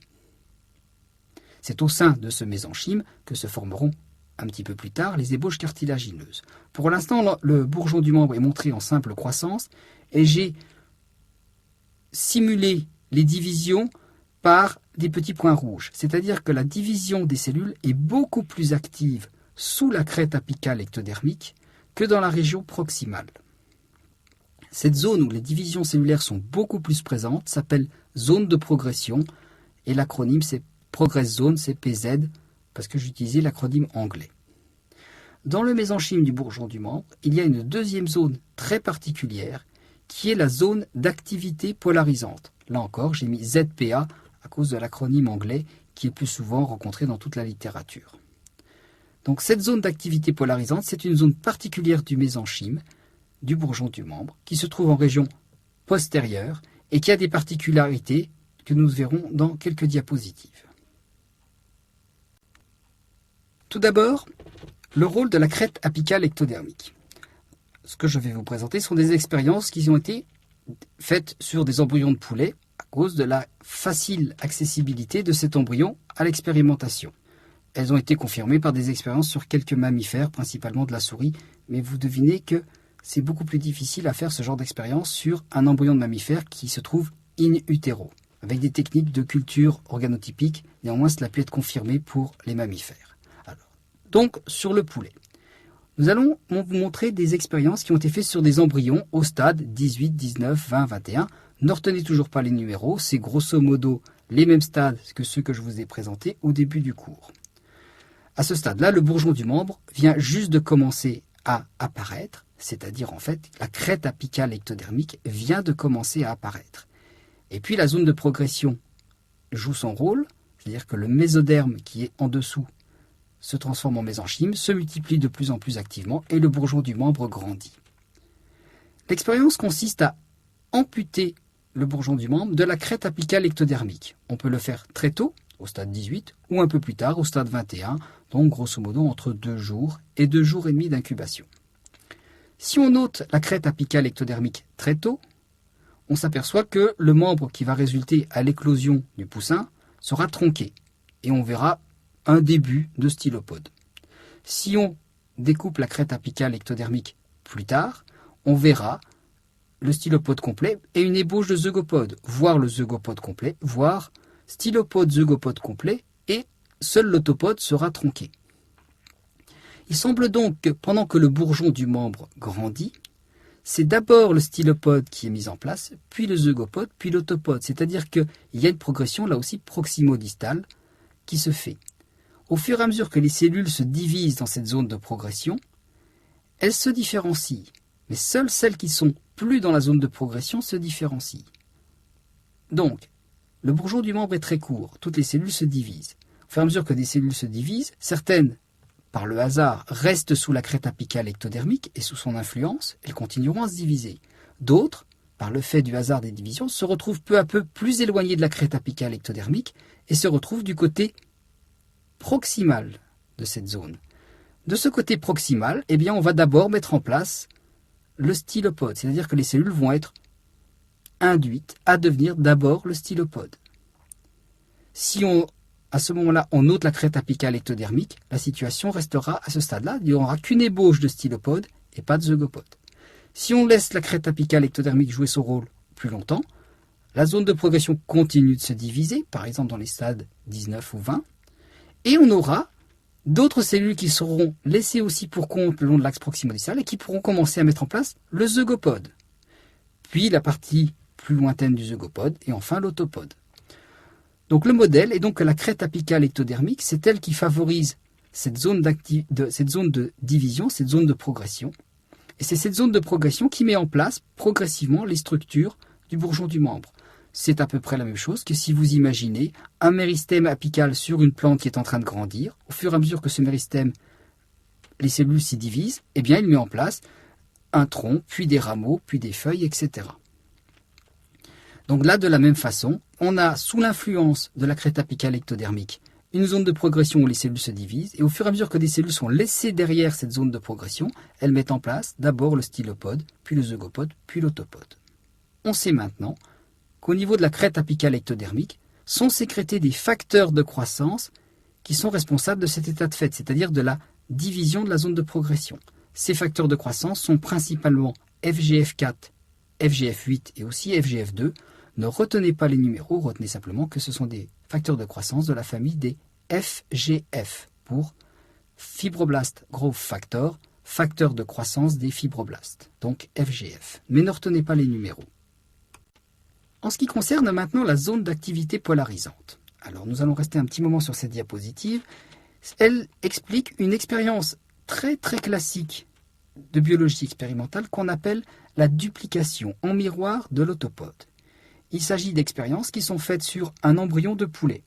C'est au sein de ce mésenchyme que se formeront un petit peu plus tard les ébauches cartilagineuses. Pour l'instant, le bourgeon du membre est montré en simple croissance et j'ai simulé les divisions par des petits points rouges. C'est-à-dire que la division des cellules est beaucoup plus active sous la crête apicale ectodermique que dans la région proximale. Cette zone où les divisions cellulaires sont beaucoup plus présentes s'appelle zone de progression et l'acronyme c'est Progress Zone, c'est PZ, parce que j'utilisais l'acronyme anglais. Dans le mésenchyme du bourgeon du membre, il y a une deuxième zone très particulière qui est la zone d'activité polarisante. Là encore, j'ai mis ZPA à cause de l'acronyme anglais qui est plus souvent rencontré dans toute la littérature. Donc cette zone d'activité polarisante, c'est une zone particulière du mésenchyme, du bourgeon du membre, qui se trouve en région postérieure et qui a des particularités que nous verrons dans quelques diapositives. Tout d'abord, le rôle de la crête apicale ectodermique. Ce que je vais vous présenter sont des expériences qui ont été faites sur des embryons de poulet à cause de la facile accessibilité de cet embryon à l'expérimentation. Elles ont été confirmées par des expériences sur quelques mammifères, principalement de la souris, mais vous devinez que c'est beaucoup plus difficile à faire ce genre d'expérience sur un embryon de mammifère qui se trouve in utero, avec des techniques de culture organotypique. Néanmoins, cela a pu être confirmé pour les mammifères. Donc, sur le poulet, nous allons vous montrer des expériences qui ont été faites sur des embryons au stade 18, 19, 20, 21. Ne retenez toujours pas les numéros, c'est grosso modo les mêmes stades que ceux que je vous ai présentés au début du cours. À ce stade-là, le bourgeon du membre vient juste de commencer à apparaître, c'est-à-dire en fait, la crête apicale ectodermique vient de commencer à apparaître. Et puis la zone de progression joue son rôle, c'est-à-dire que le mésoderme qui est en dessous se transforme en mésenchyme, se multiplie de plus en plus activement et le bourgeon du membre grandit. L'expérience consiste à amputer le bourgeon du membre de la crête apicale ectodermique. On peut le faire très tôt, au stade 18, ou un peu plus tard, au stade 21, donc grosso modo entre 2 jours et 2 jours et demi d'incubation. Si on note la crête apicale ectodermique très tôt, on s'aperçoit que le membre qui va résulter à l'éclosion du poussin sera tronqué et on verra un début de stylopode. Si on découpe la crête apicale ectodermique plus tard, on verra le stylopode complet et une ébauche de zygopode, voire le zygopode complet, voire stylopode zygopode complet et seul l'autopode sera tronqué. Il semble donc que pendant que le bourgeon du membre grandit, c'est d'abord le stylopode qui est mis en place, puis le zygopode, puis l'autopode. C'est-à-dire qu'il y a une progression là aussi proximo-distale qui se fait. Au fur et à mesure que les cellules se divisent dans cette zone de progression, elles se différencient. Mais seules celles qui sont plus dans la zone de progression se différencient. Donc, le bourgeon du membre est très court. Toutes les cellules se divisent. Au fur et à mesure que des cellules se divisent, certaines, par le hasard, restent sous la crête apicale ectodermique et sous son influence, elles continueront à se diviser. D'autres, par le fait du hasard des divisions, se retrouvent peu à peu plus éloignées de la crête apicale ectodermique et se retrouvent du côté proximal de cette zone. De ce côté proximal, eh bien, on va d'abord mettre en place le stylopode, c'est-à-dire que les cellules vont être induites à devenir d'abord le stylopode. Si à ce moment-là, on note la crête apicale ectodermique, la situation restera à ce stade-là, il n'y aura qu'une ébauche de stylopode et pas de zygopode. Si on laisse la crête apicale ectodermique jouer son rôle plus longtemps, la zone de progression continue de se diviser, par exemple dans les stades 19 ou 20, et on aura d'autres cellules qui seront laissées aussi pour compte le long de l'axe proximo-distal et qui pourront commencer à mettre en place le zygopode, puis la partie plus lointaine du zygopode et enfin l'autopode. Donc le modèle est donc que la crête apicale ectodermique, c'est elle qui favorise cette zone de division, cette zone de progression. Et c'est cette zone de progression qui met en place progressivement les structures du bourgeon du membre. c'est à peu près la même chose que si vous imaginez un méristème apical sur une plante qui est en train de grandir. Au fur et à mesure que ce méristème, les cellules s'y divisent, eh bien il met en place un tronc, puis des rameaux, puis des feuilles, etc. Donc là, de la même façon, on a sous l'influence de la crête apicale ectodermique une zone de progression où les cellules se divisent, et au fur et à mesure que des cellules sont laissées derrière cette zone de progression, elles mettent en place d'abord le stylopode, puis le zygopode, puis l'autopode. On sait maintenant qu'au niveau de la crête apicale ectodermique, sont sécrétés des facteurs de croissance qui sont responsables de cet état de fait, c'est-à-dire de la division de la zone de progression. Ces facteurs de croissance sont principalement FGF4, FGF8 et aussi FGF2. Ne retenez pas les numéros, retenez simplement que ce sont des facteurs de croissance de la famille des FGF pour Fibroblast Growth Factor, facteur de croissance des fibroblastes, donc FGF. Mais ne retenez pas les numéros. En ce qui concerne maintenant la zone d'activité polarisante, alors nous allons rester un petit moment sur cette diapositive. Elle explique une expérience très classique de biologie expérimentale qu'on appelle la duplication en miroir de l'autopode. Il s'agit d'expériences qui sont faites sur un embryon de poulet.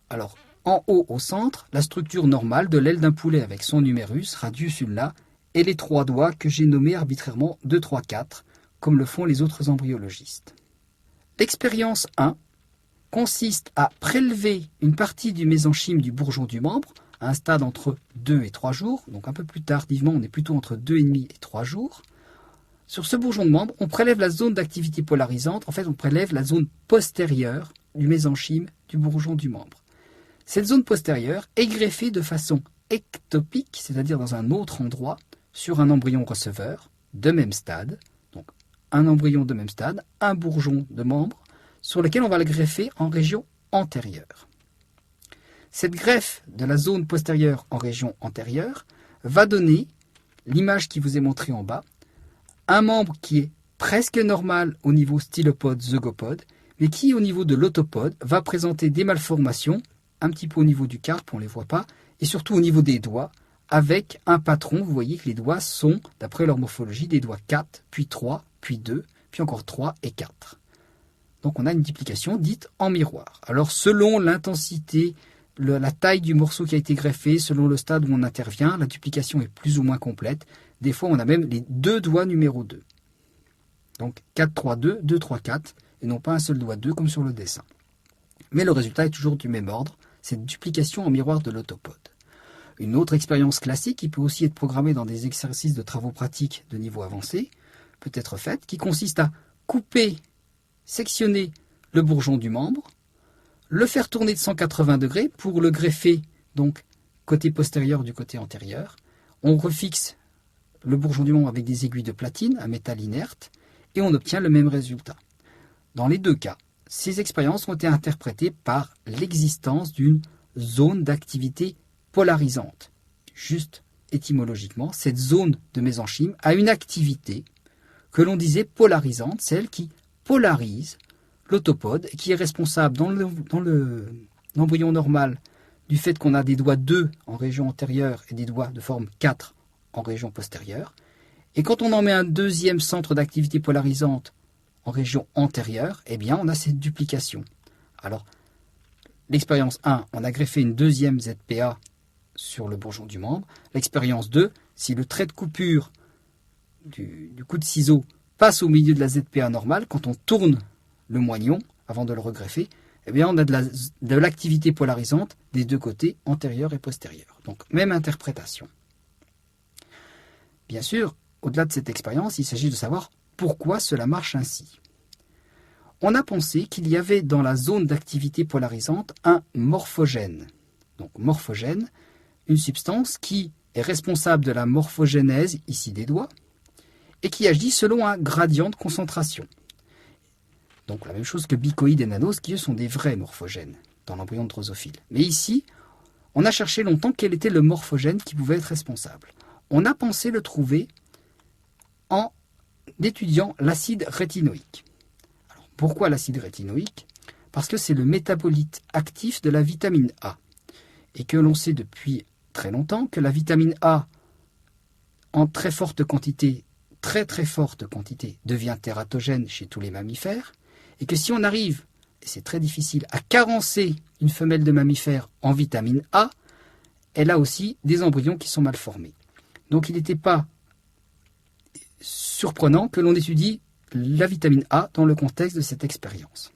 Alors, en haut au centre, la structure normale de l'aile d'un poulet avec son numérus, radius ulna, et les 3 doigts que j'ai nommés arbitrairement 2, 3, 4, comme le font les autres embryologistes. L'expérience 1 consiste à prélever une partie du mésenchyme du bourgeon du membre, à un stade entre 2 et 3 jours, donc un peu plus tardivement, on est plutôt entre 2,5 et 3 jours. Sur ce bourgeon de membre, on prélève la zone d'activité polarisante, en fait on prélève la zone postérieure du mésenchyme du bourgeon du membre. Cette zone postérieure est greffée de façon ectopique, c'est-à-dire dans un autre endroit, sur un embryon receveur de même stade, donc un embryon de même stade, un bourgeon de membre, sur lequel on va le greffer en région antérieure. Cette greffe de la zone postérieure en région antérieure va donner l'image qui vous est montrée en bas, un membre qui est presque normal au niveau stylopode-zygopode, mais qui au niveau de l'autopode va présenter des malformations, un petit peu au niveau du carpe, on ne les voit pas, et surtout au niveau des doigts, avec un patron, vous voyez que les doigts sont, d'après leur morphologie, des doigts 4, puis 3, puis 2, puis encore 3 et 4. Donc on a une duplication dite en miroir. Alors selon l'intensité, la taille du morceau qui a été greffé, selon le stade où on intervient, la duplication est plus ou moins complète. Des fois, on a même les 2 doigts numéro 2. Donc 4, 3, 2, 2, 3, 4, et non pas un seul doigt 2 comme sur le dessin. Mais le résultat est toujours du même ordre, cette duplication en miroir de l'autopode. Une autre expérience classique qui peut aussi être programmée dans des exercices de travaux pratiques de niveau avancé, peut être faite, qui consiste à couper, sectionner le bourgeon du membre, le faire tourner de 180 degrés pour le greffer, donc côté postérieur du côté antérieur. On refixe le bourgeon du membre avec des aiguilles de platine, un métal inerte, et on obtient le même résultat. Dans les deux cas, ces expériences ont été interprétées par l'existence d'une zone d'activité polarisante. Juste étymologiquement, cette zone de mésenchyme a une activité que l'on disait polarisante, celle qui polarise l'autopode, qui est responsable dans l'embryon normal du fait qu'on a des doigts 2 en région antérieure et des doigts de forme 4 en région postérieure. Et quand on en met un deuxième centre d'activité polarisante en région antérieure, eh bien on a cette duplication. Alors, l'expérience 1, on a greffé une deuxième ZPA sur le bourgeon du membre. L'expérience 2, si le trait de coupure du coup de ciseau passe au milieu de la ZPA normale, quand on tourne le moignon avant de le regreffer, eh bien on a de l'activité polarisante des deux côtés, antérieur et postérieur. Donc même interprétation. Bien sûr, au-delà de cette expérience, il s'agit de savoir pourquoi cela marche ainsi. On a pensé qu'il y avait dans la zone d'activité polarisante un morphogène. Donc morphogène, une substance qui est responsable de la morphogénèse, ici des doigts, et qui agit selon un gradient de concentration. Donc la même chose que bicoïdes et nanos, qui eux sont des vrais morphogènes dans l'embryon de drosophile. Mais ici, on a cherché longtemps quel était le morphogène qui pouvait être responsable. On a pensé le trouver en étudiant l'acide rétinoïque. Alors, pourquoi l'acide rétinoïque? Parce que c'est le métabolite actif de la vitamine A. Et que l'on sait depuis très longtemps que la vitamine A, en très forte quantité, très forte quantité, devient tératogène chez tous les mammifères, et que si on arrive, et c'est très difficile, à carencer une femelle de mammifère en vitamine A, elle a aussi des embryons qui sont mal formés. Donc il n'était pas surprenant que l'on étudie la vitamine A dans le contexte de cette expérience.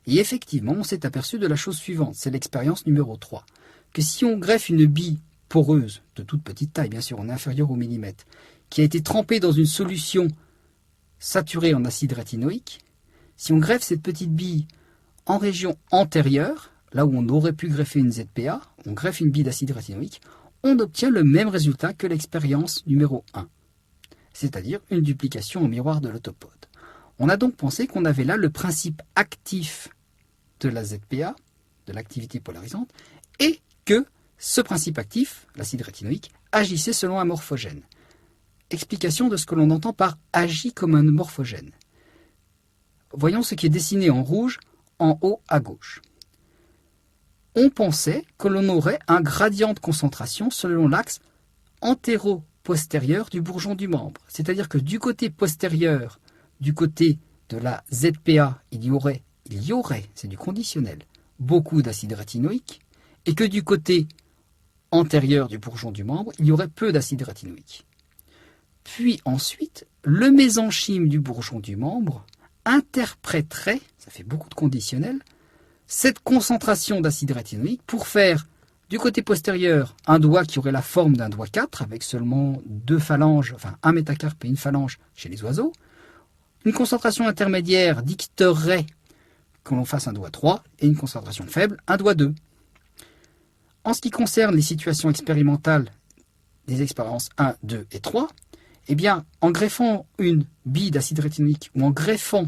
Et effectivement, on s'est aperçu de la chose suivante, c'est l'expérience numéro 3, que si on greffe une bille poreuse, de toute petite taille, bien sûr, on est inférieur au millimètre, qui a été trempée dans une solution saturée en acide rétinoïque, si on greffe cette petite bille en région antérieure, là où on aurait pu greffer une ZPA, on greffe une bille d'acide rétinoïque, on obtient le même résultat que l'expérience numéro 1, c'est-à-dire une duplication au miroir de l'autopode. On a donc pensé qu'on avait là le principe actif de la ZPA, de l'activité polarisante, et que ce principe actif, l'acide rétinoïque, agissait selon un morphogène. Explication de ce que l'on entend par « agit comme un morphogène ». Voyons ce qui est dessiné en rouge en haut à gauche. On pensait que l'on aurait un gradient de concentration selon l'axe antéro-postérieur du bourgeon du membre. C'est-à-dire que du côté postérieur, du côté de la ZPA, il y aurait, c'est du conditionnel, beaucoup d'acide rétinoïque, et que du côté antérieur du bourgeon du membre, il y aurait peu d'acide rétinoïque. Puis ensuite, le mésenchyme du bourgeon du membre interpréterait, ça fait beaucoup de conditionnels, cette concentration d'acide rétinoïque pour faire du côté postérieur un doigt qui aurait la forme d'un doigt 4 avec seulement 2 phalanges, enfin un métacarpe et une phalange chez les oiseaux. Une concentration intermédiaire dicterait que l'on fasse un doigt 3 et une concentration faible, un doigt 2. En ce qui concerne les situations expérimentales des expériences 1, 2 et 3, eh bien, en greffant une bille d'acide rétinoïque ou en greffant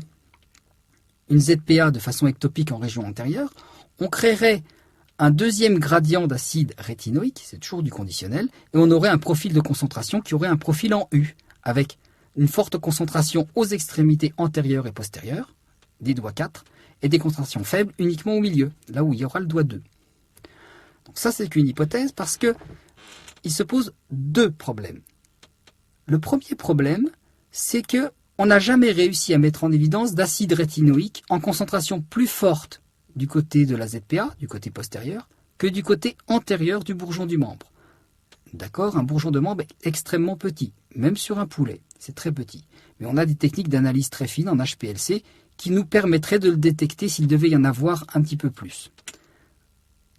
une ZPA de façon ectopique en région antérieure, on créerait un deuxième gradient d'acide rétinoïque, c'est toujours du conditionnel, et on aurait un profil de concentration qui aurait un profil en U, avec une forte concentration aux extrémités antérieures et postérieures, des doigts 4, et des concentrations faibles uniquement au milieu, là où il y aura le doigt 2. Donc ça, c'est qu'une hypothèse parce que il se pose 2 problèmes. Le premier problème, c'est que on n'a jamais réussi à mettre en évidence d'acide rétinoïque en concentration plus forte du côté de la ZPA, du côté postérieur, que du côté antérieur du bourgeon du membre. D'accord, un bourgeon de membre est extrêmement petit, même sur un poulet, c'est très petit. Mais on a des techniques d'analyse très fines en HPLC qui nous permettraient de le détecter s'il devait y en avoir un petit peu plus.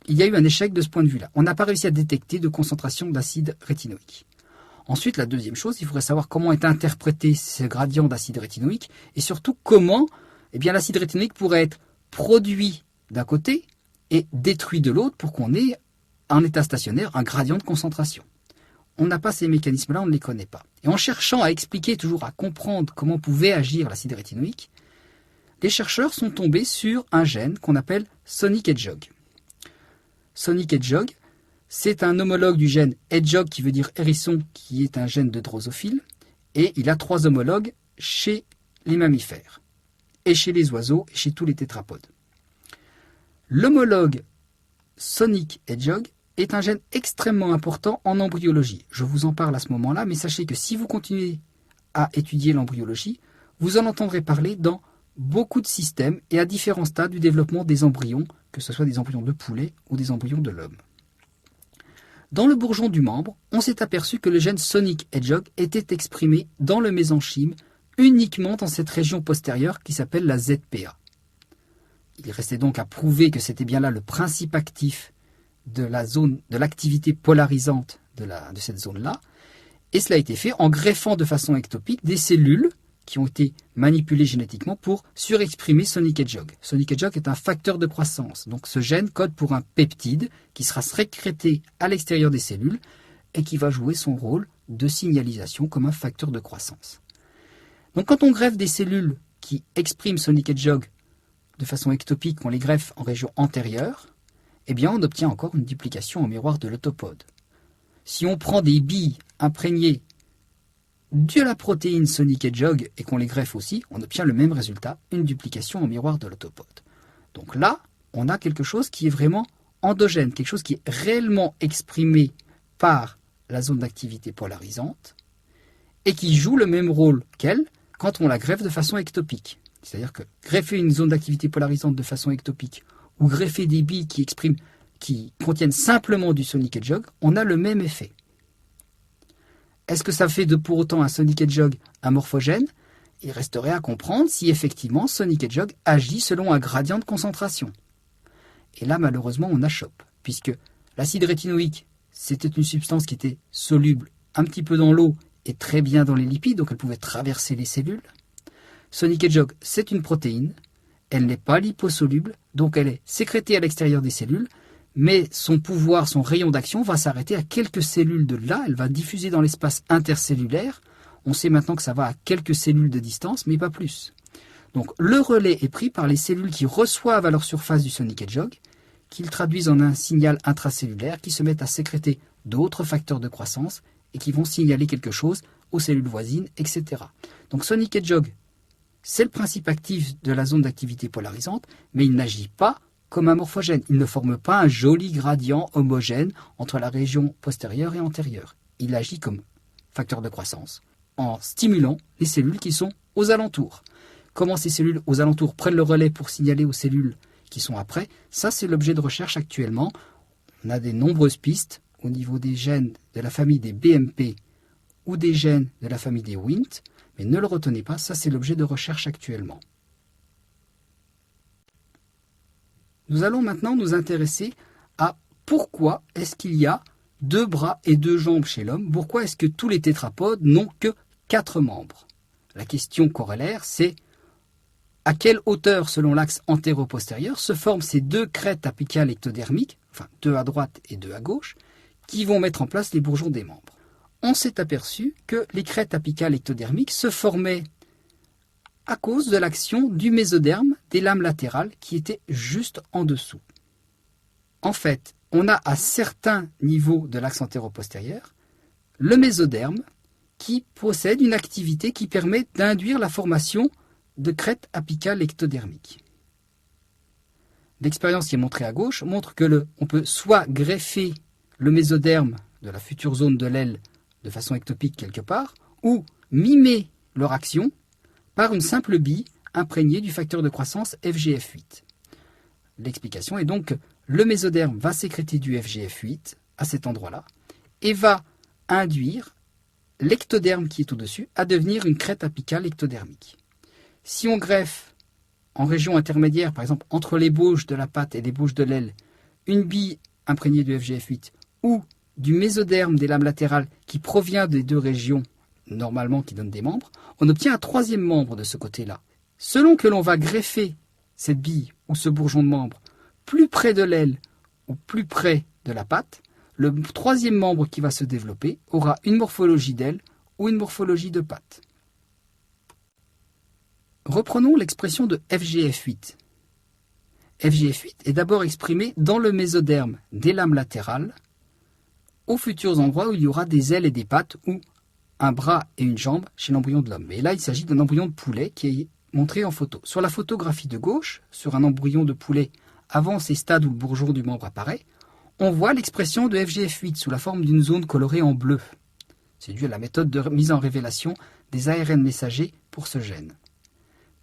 Il y a eu un échec de ce point de vue-là. On n'a pas réussi à détecter de concentration d'acide rétinoïque. Ensuite, la deuxième chose, il faudrait savoir comment est interprété ce gradient d'acide rétinoïque et surtout comment l'acide rétinoïque pourrait être produit d'un côté et détruit de l'autre pour qu'on ait en état stationnaire un gradient de concentration. On n'a pas ces mécanismes-là, on ne les connaît pas. Et en cherchant à expliquer, toujours à comprendre comment pouvait agir l'acide rétinoïque, les chercheurs sont tombés sur un gène qu'on appelle sonic hedgehog. Sonic hedgehog, c'est un homologue du gène hedgehog qui veut dire hérisson, qui est un gène de drosophile, et il a 3 homologues chez les mammifères, et chez les oiseaux, et chez tous les tétrapodes. L'homologue sonic hedgehog est un gène extrêmement important en embryologie. Je vous en parle à ce moment-là, mais sachez que si vous continuez à étudier l'embryologie, vous en entendrez parler dans beaucoup de systèmes et à différents stades du développement des embryons, que ce soit des embryons de poulet ou des embryons de l'homme. Dans le bourgeon du membre, on s'est aperçu que le gène sonic hedgehog était exprimé dans le mésenchyme uniquement dans cette région postérieure qui s'appelle la ZPA. Il restait donc à prouver que c'était bien là le principe actif de la zone, de l'activité polarisante de cette zone-là, et cela a été fait en greffant de façon ectopique des cellules qui ont été manipulées génétiquement pour surexprimer sonic hedgehog. Sonic hedgehog est un facteur de croissance, donc ce gène code pour un peptide qui sera sécrété à l'extérieur des cellules et qui va jouer son rôle de signalisation comme un facteur de croissance. Donc quand on greffe des cellules qui expriment sonic hedgehog de façon ectopique, on les greffe en région antérieure, eh bien on obtient encore une duplication en miroir de l'autopode. Si on prend des billes imprégnées de la protéine sonic hedgehog et qu'on les greffe aussi, on obtient le même résultat, une duplication en miroir de l'autopode. Donc là, on a quelque chose qui est vraiment endogène, quelque chose qui est réellement exprimé par la zone d'activité polarisante et qui joue le même rôle qu'elle quand on la greffe de façon ectopique. C'est-à-dire que greffer une zone d'activité polarisante de façon ectopique ou greffer des billes qui contiennent simplement du sonic hedgehog, on a le même effet. Est-ce que ça fait pour autant un sonic hedgehog amorphogène? Il resterait à comprendre si effectivement sonic hedgehog agit selon un gradient de concentration. Et là, malheureusement, on achoppe, puisque l'acide rétinoïque, c'était une substance qui était soluble un petit peu dans l'eau et très bien dans les lipides, donc elle pouvait traverser les cellules. Sonic hedgehog, c'est une protéine, elle n'est pas liposoluble, donc elle est sécrétée à l'extérieur des cellules, mais son pouvoir, son rayon d'action va s'arrêter à quelques cellules de là, elle va diffuser dans l'espace intercellulaire. On sait maintenant que ça va à quelques cellules de distance, mais pas plus. Donc le relais est pris par les cellules qui reçoivent à leur surface du sonic hedgehog, qu'ils traduisent en un signal intracellulaire qui se mettent à sécréter d'autres facteurs de croissance et qui vont signaler quelque chose aux cellules voisines, etc. Donc sonic hedgehog, c'est le principe actif de la zone d'activité polarisante, mais il n'agit pas comme un morphogène. Il ne forme pas un joli gradient homogène entre la région postérieure et antérieure. Il agit comme facteur de croissance en stimulant les cellules qui sont aux alentours. Comment ces cellules aux alentours prennent le relais pour signaler aux cellules qui sont après, ça c'est l'objet de recherche actuellement. On a des nombreuses pistes au niveau des gènes de la famille des BMP ou des gènes de la famille des Wnt, mais ne le retenez pas, ça c'est l'objet de recherche actuellement. Nous allons maintenant nous intéresser à pourquoi est-ce qu'il y a 2 bras et 2 jambes chez l'homme, pourquoi est-ce que tous les tétrapodes n'ont que 4 membres. La question corollaire, c'est à quelle hauteur, selon l'axe antéro-postérieur, se forment ces 2 crêtes apicales ectodermiques, enfin 2 à droite et 2 à gauche, qui vont mettre en place les bourgeons des membres. On s'est aperçu que les crêtes apicales ectodermiques se formaient à cause de l'action du mésoderme des lames latérales qui étaient juste en dessous. En fait, on a à certains niveaux de l'axe antéro-postérieur le mésoderme qui possède une activité qui permet d'induire la formation de crêtes apicales ectodermiques. L'expérience qui est montrée à gauche montre que on peut soit greffer le mésoderme de la future zone de l'aile de façon ectopique quelque part, ou mimer leur action par une simple bille imprégnée du facteur de croissance FGF8. L'explication est donc que le mésoderme va sécréter du FGF8 à cet endroit-là et va induire l'ectoderme qui est au-dessus à devenir une crête apicale ectodermique. Si on greffe en région intermédiaire, par exemple entre l'ébauche de la patte et l'ébauche de l'aile, une bille imprégnée de FGF8 ou du mésoderme des lames latérales qui provient des 2 régions normalement qui donnent des membres, on obtient un 3e membre de ce côté-là. Selon que l'on va greffer cette bille ou ce bourgeon de membre plus près de l'aile ou plus près de la patte, le 3e membre qui va se développer aura une morphologie d'aile ou une morphologie de patte. Reprenons l'expression de FGF8. FGF8 est d'abord exprimé dans le mésoderme des lames latérales, aux futurs endroits où il y aura des ailes et des pattes ou un bras et une jambe chez l'embryon de l'homme. Et là, il s'agit d'un embryon de poulet qui est montré en photo. Sur la photographie de gauche, sur un embryon de poulet avant ces stades où le bourgeon du membre apparaît, on voit l'expression de FGF8 sous la forme d'une zone colorée en bleu. C'est dû à la méthode de mise en révélation des ARN messagers pour ce gène.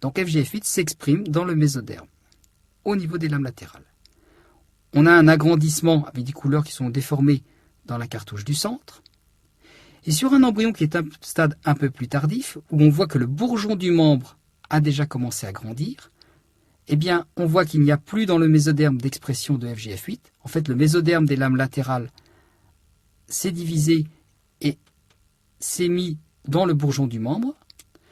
Donc FGF8 s'exprime dans le mésoderme, au niveau des lames latérales. On a un agrandissement avec des couleurs qui sont déformées dans la cartouche du centre. Et sur un embryon qui est un stade un peu plus tardif, où on voit que le bourgeon du membre a déjà commencé à grandir, eh bien, on voit qu'il n'y a plus dans le mésoderme d'expression de FGF8. En fait, le mésoderme des lames latérales s'est divisé et s'est mis dans le bourgeon du membre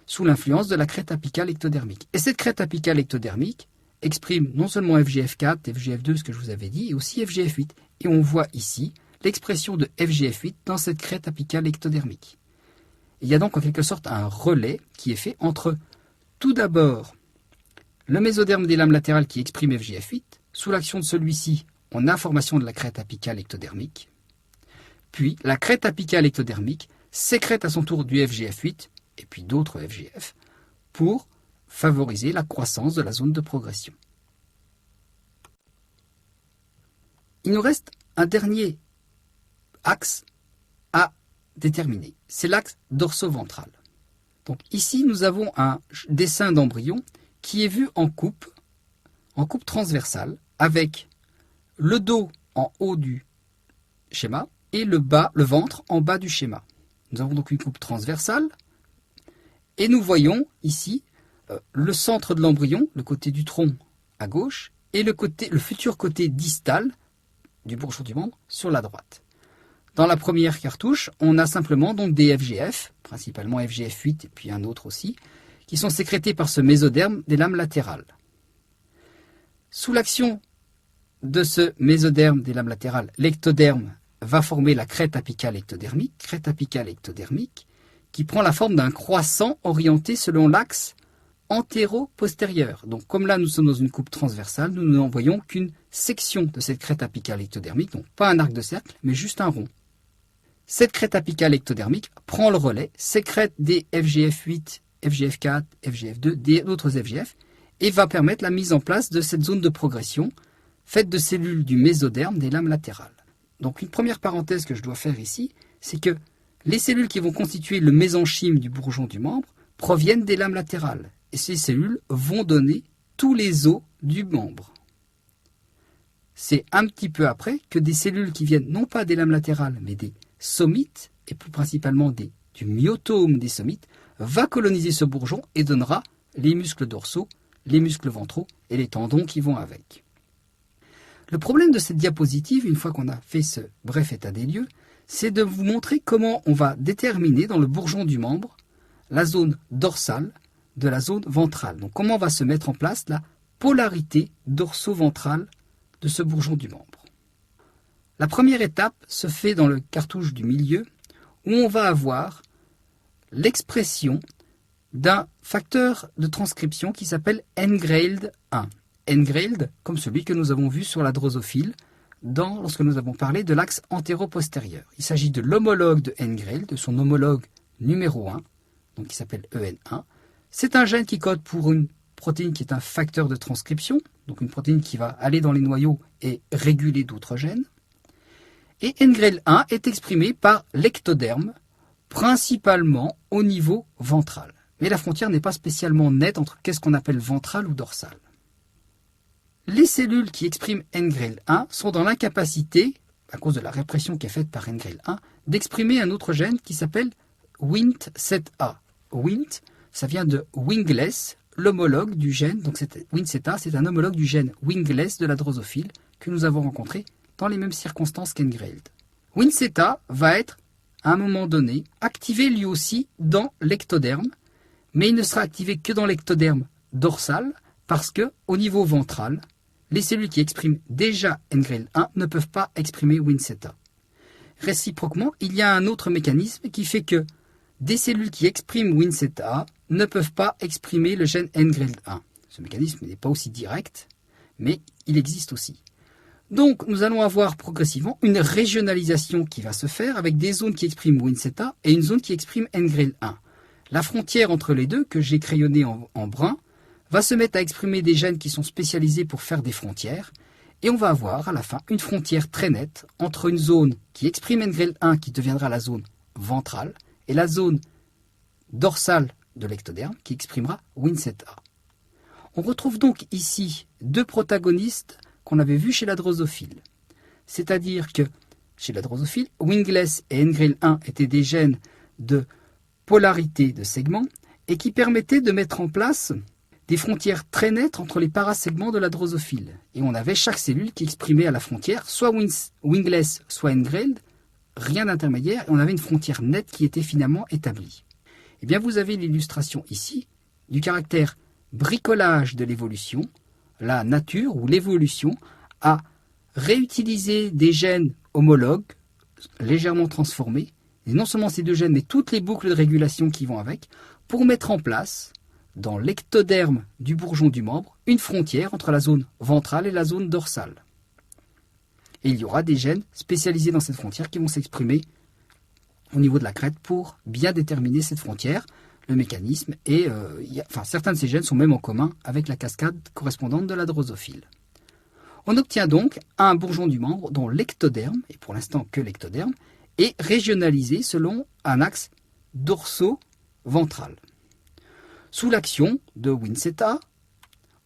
sous l'influence de la crête apicale ectodermique. Et cette crête apicale ectodermique exprime non seulement FGF4, FGF2, ce que je vous avais dit, et aussi FGF8. Et on voit ici l'expression de FGF8 dans cette crête apicale ectodermique. Il y a donc en quelque sorte un relais qui est fait entre tout d'abord le mésoderme des lames latérales qui exprime FGF8. Sous l'action de celui-ci, on a formation de la crête apicale ectodermique. Puis la crête apicale ectodermique sécrète à son tour du FGF8 et puis d'autres FGF pour favoriser la croissance de la zone de progression. Il nous reste un dernier axe à déterminer. C'est l'axe dorso-ventral. Donc ici, nous avons un dessin d'embryon qui est vue en coupe transversale, avec le dos en haut du schéma et le ventre en bas du schéma. Nous avons donc une coupe transversale et nous voyons ici le centre de l'embryon, le côté du tronc à gauche, et le futur côté distal du bourgeon du membre sur la droite. Dans la première cartouche, on a simplement donc des FGF, principalement FGF8 et puis un autre aussi, qui sont sécrétés par ce mésoderme des lames latérales. Sous l'action de ce mésoderme des lames latérales, l'ectoderme va former la crête apicale ectodermique, qui prend la forme d'un croissant orienté selon l'axe antéro-postérieur. Donc comme là nous sommes dans une coupe transversale, nous n'en voyons qu'une section de cette crête apicale ectodermique, donc pas un arc de cercle, mais juste un rond. Cette crête apicale ectodermique prend le relais, sécrète des FGF8, FGF4, FGF2, d'autres FGF, et va permettre la mise en place de cette zone de progression faite de cellules du mésoderme des lames latérales. Donc une première parenthèse que je dois faire ici, c'est que les cellules qui vont constituer le mésenchyme du bourgeon du membre proviennent des lames latérales. Et ces cellules vont donner tous les os du membre. C'est un petit peu après que des cellules qui viennent non pas des lames latérales, mais des somites, et plus principalement du myotome des somites, va coloniser ce bourgeon et donnera les muscles dorsaux, les muscles ventraux et les tendons qui vont avec. Le problème de cette diapositive, une fois qu'on a fait ce bref état des lieux, c'est de vous montrer comment on va déterminer dans le bourgeon du membre la zone dorsale de la zone ventrale. Donc comment va se mettre en place la polarité dorso-ventrale de ce bourgeon du membre. La première étape se fait dans le cartouche du milieu, où on va avoir l'expression d'un facteur de transcription qui s'appelle NGRAILD 1. NGRAILD, comme celui que nous avons vu sur la drosophile lorsque nous avons parlé de l'axe antéro-postérieur. Il s'agit de l'homologue de NGRAILD, de son homologue numéro 1, donc qui s'appelle EN1. C'est un gène qui code pour une protéine qui est un facteur de transcription, donc une protéine qui va aller dans les noyaux et réguler d'autres gènes. Et NGRAIL1 est exprimé par l'ectoderme, principalement au niveau ventral. Mais la frontière n'est pas spécialement nette entre qu'est-ce qu'on appelle ventral ou dorsal. Les cellules qui expriment NGRAIL1 sont dans l'incapacité, à cause de la répression qui est faite par NGRAIL1, d'exprimer un autre gène qui s'appelle Wnt7a. Wnt, ça vient de wingless, l'homologue du gène, donc Wnt7a, c'est un homologue du gène wingless de la drosophile que nous avons rencontré dans les mêmes circonstances qu'NGRAILD. Wnt7a va être, à un moment donné, activé lui aussi dans l'ectoderme, mais il ne sera activé que dans l'ectoderme dorsal, parce que, au niveau ventral, les cellules qui expriment déjà NGRAIL1 ne peuvent pas exprimer Wnt7a. Réciproquement, il y a un autre mécanisme qui fait que des cellules qui expriment Wnt7a ne peuvent pas exprimer le gène NGRAIL1. Ce mécanisme n'est pas aussi direct, mais il existe aussi. Donc, nous allons avoir progressivement une régionalisation qui va se faire avec des zones qui expriment Wnt7a et une zone qui exprime NGRAIL1. La frontière entre les deux, que j'ai crayonnée en brun, va se mettre à exprimer des gènes qui sont spécialisés pour faire des frontières, et on va avoir à la fin une frontière très nette entre une zone qui exprime NGRAIL1 qui deviendra la zone ventrale et la zone dorsale de l'ectoderme qui exprimera Wnt7a. On retrouve donc ici deux protagonistes qu'on avait vus chez la drosophile. C'est-à-dire que chez la drosophile, wingless et NGRAIL1 étaient des gènes de polarité de segments et qui permettaient de mettre en place des frontières très nettes entre les parasegments de la drosophile. Et on avait chaque cellule qui exprimait à la frontière soit wingless, soit NGRAILD, rien d'intermédiaire, et on avait une frontière nette qui était finalement établie. Eh bien, vous avez l'illustration ici du caractère bricolage de l'évolution. La nature ou l'évolution a réutilisé des gènes homologues, légèrement transformés, et non seulement ces deux gènes, mais toutes les boucles de régulation qui vont avec, pour mettre en place, dans l'ectoderme du bourgeon du membre, une frontière entre la zone ventrale et la zone dorsale. Et il y aura des gènes spécialisés dans cette frontière qui vont s'exprimer au niveau de la crête pour bien déterminer cette frontière, le mécanisme, et certains de ces gènes sont même en commun avec la cascade correspondante de la drosophile. On obtient donc un bourgeon du membre dont l'ectoderme, et pour l'instant que l'ectoderme, est régionalisé selon un axe dorso-ventral. Sous l'action de Wnt7a,